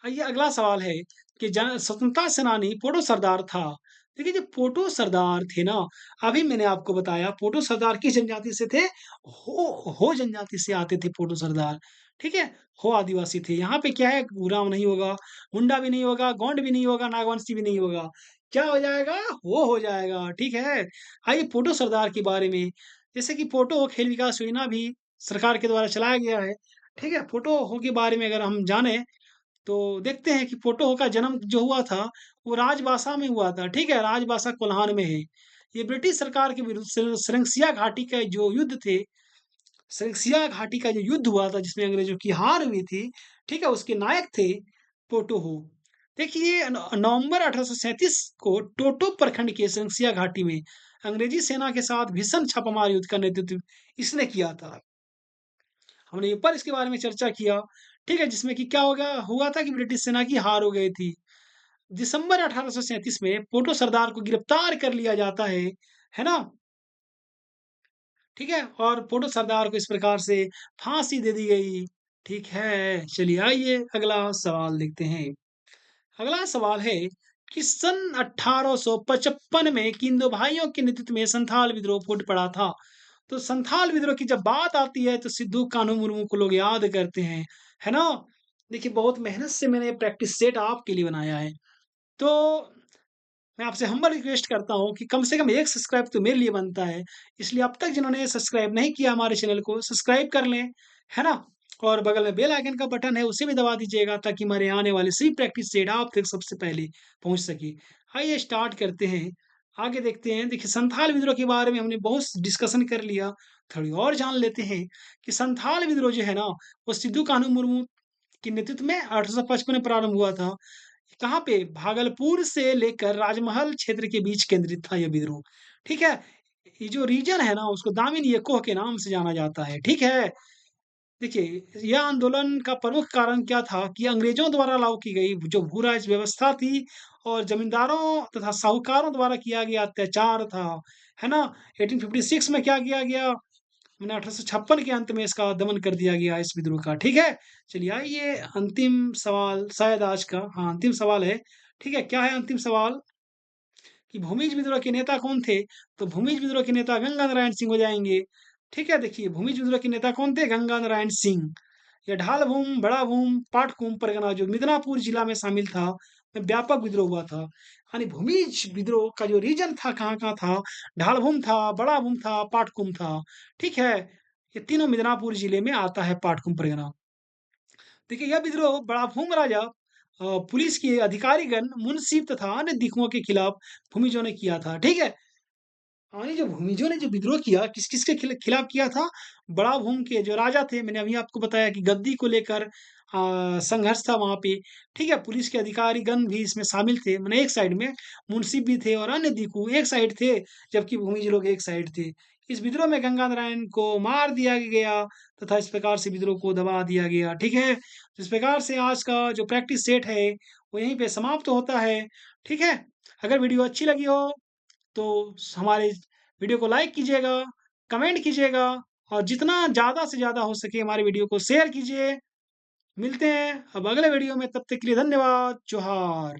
ये अगला सवाल है कि स्वतंत्रता सेनानी पोटो सरदार था। देखिए, जो पोटो सरदार थे ना, अभी मैंने आपको बताया पोटो सरदार किस जनजाति से थे? हो जनजाति से आते थे पोटो सरदार, ठीक है? हो आदिवासी थे। यहाँ पे क्या है, भूरा नहीं होगा, मुंडा भी नहीं होगा, गोंड भी नहीं होगा, नागवंशी भी नहीं होगा। क्या हो जाएगा? वो हो जाएगा, ठीक है? आइए पोटो सरदार के बारे में, जैसे कि पोटो खेल विकास योजना भी सरकार के द्वारा चलाया गया है, ठीक है? पोटो हो के बारे में अगर हम जानें, तो देखते हैं कि पोटो हो का जन्म जो हुआ था, वो राजबासा में हुआ था, ठीक है? राजबासा कोल्हान में है। ये ब्रिटिश सरकार के विरुद्ध सिरंसिया घाटी का जो युद्ध थे, सिरसिया घाटी का जो युद्ध हुआ था जिसमें अंग्रेजों की हार हुई थी, ठीक है? उसके नायक थे पोटो हो। देखिए नवंबर 1837 को टोटो प्रखंड के सिरसिया घाटी में अंग्रेजी सेना के साथ भीषण छापामार युद्ध का नेतृत्व इसने किया था। हमने ऊपर इसके बारे में चर्चा किया, ठीक है? जिसमें कि क्या हुआ था कि ब्रिटिश सेना की हार हो गई थी। दिसंबर 1837 में पोटो सरदार को गिरफ्तार कर लिया जाता है ना? ठीक है? और पोटो सरदार को इस प्रकार से फांसी दे दी गई। ठीक है, चलिए आइए अगला सवाल देखते हैं। अगला सवाल है कि सन 1855 में किन दो भाइयों के नेतृत्व में संथाल विद्रोह फूट पड़ा था? तो संथाल विद्रोह की जब बात आती है तो सिद्धू कान्हू मुर्मू को लोग याद करते हैं, है ना? देखिए बहुत मेहनत से मैंने प्रैक्टिस सेट आपके लिए बनाया है। तो मैं आपसे हम्बल रिक्वेस्ट करता हूँ कि कम से कम 1 सब्सक्राइब तो मेरे लिए बनता है। इसलिए अब तक जिन्होंने सब्सक्राइब नहीं किया हमारे चैनल को सब्सक्राइब कर लें, है ना? और बगल में बेल आइकन का बटन है उसे भी दबा दीजिएगा ताकि हमारे आने वाले सभी प्रैक्टिस सेट आप तक सबसे पहले पहुँच सके। आइए स्टार्ट करते हैं, आगे देखते हैं। देखिए संथाल विद्रोह के बारे में हमने बहुत डिस्कशन कर लिया, थोड़ी और जान लेते हैं कि संथाल विद्रोह जो है ना, वो सिद्धू कान्हू मुर्मू के नेतृत्व में 1855 में प्रारंभ हुआ था। कहाँ पे? भागलपुर से लेकर राजमहल क्षेत्र के बीच केंद्रित था ये विद्रोह, ठीक है? ये जो रीजन है ना उसको दामिनी एकोह के नाम से जाना जाता है, ठीक है? देखिए, यह आंदोलन का प्रमुख कारण क्या था कि अंग्रेजों द्वारा लागू की गई जो भू-राज व्यवस्था थी और जमींदारों तथा साहूकारों द्वारा किया गया अत्याचार था, है ना? 1856 में क्या किया गया? मैंने 1856 के अंत में इसका दमन कर दिया गया इस विद्रोह का, ठीक है? चलिए आइए अंतिम सवाल शायद आज का, हाँ, अंतिम सवाल है, ठीक है? क्या है अंतिम सवाल? कि भूमिज विद्रोह के नेता कौन थे? तो भूमिज विद्रोह के नेता गंगा नारायण सिंह हो जाएँगे, ठीक है? देखिए भूमिज विद्रोह के नेता कौन थे? गंगा नारायण सिंह। ये ढालभूम, बड़ाभूम, पाटकुम परगना जो मिदनापुर जिला में शामिल था, में व्यापक विद्रोह हुआ था। यानी भूमिज विद्रोह का जो रीजन था, कहाँ-कहाँ था? ढालभूम था, बड़ाभूम था, पाटकुम था, ठीक है? ये तीनों मिदनापुर जिले में आता है पाटकुम परगना। देखिए यह विद्रोह बड़ाभूम राजा पुलिस के अधिकारीगण, मुंशी तथा अन्य दिकुओं के खिलाफ भूमिजों ने किया था, ठीक है? हाँ, ये जो भूमिजों ने जो विद्रोह किया, किस-किस के खिलाफ किया था? बड़ाभूम के जो राजा थे, मैंने अभी आपको बताया कि गद्दी को लेकर संघर्ष था वहाँ पे, ठीक है? पुलिस के अधिकारीगण भी इसमें शामिल थे, माने एक साइड में मुंशी भी थे और अन्य दिकु एक साइड थे, जबकि भूमिज लोग एक साइड थे। इस विद्रोह में गंगा नारायण को मार दिया गया तथा इस प्रकार से विद्रोह को दबा दिया गया, ठीक है? तो इस प्रकार से आज का जो प्रैक्टिस सेट है, वो यहीं पे समाप्त होता है, ठीक है? अगर वीडियो अच्छी लगी हो तो हमारे वीडियो को लाइक कीजिएगा, कमेंट कीजिएगा और जितना ज़्यादा से ज़्यादा हो सके हमारे वीडियो को शेयर कीजिए। मिलते हैं अब अगले वीडियो में, तब तक के लिए धन्यवाद। जोहार।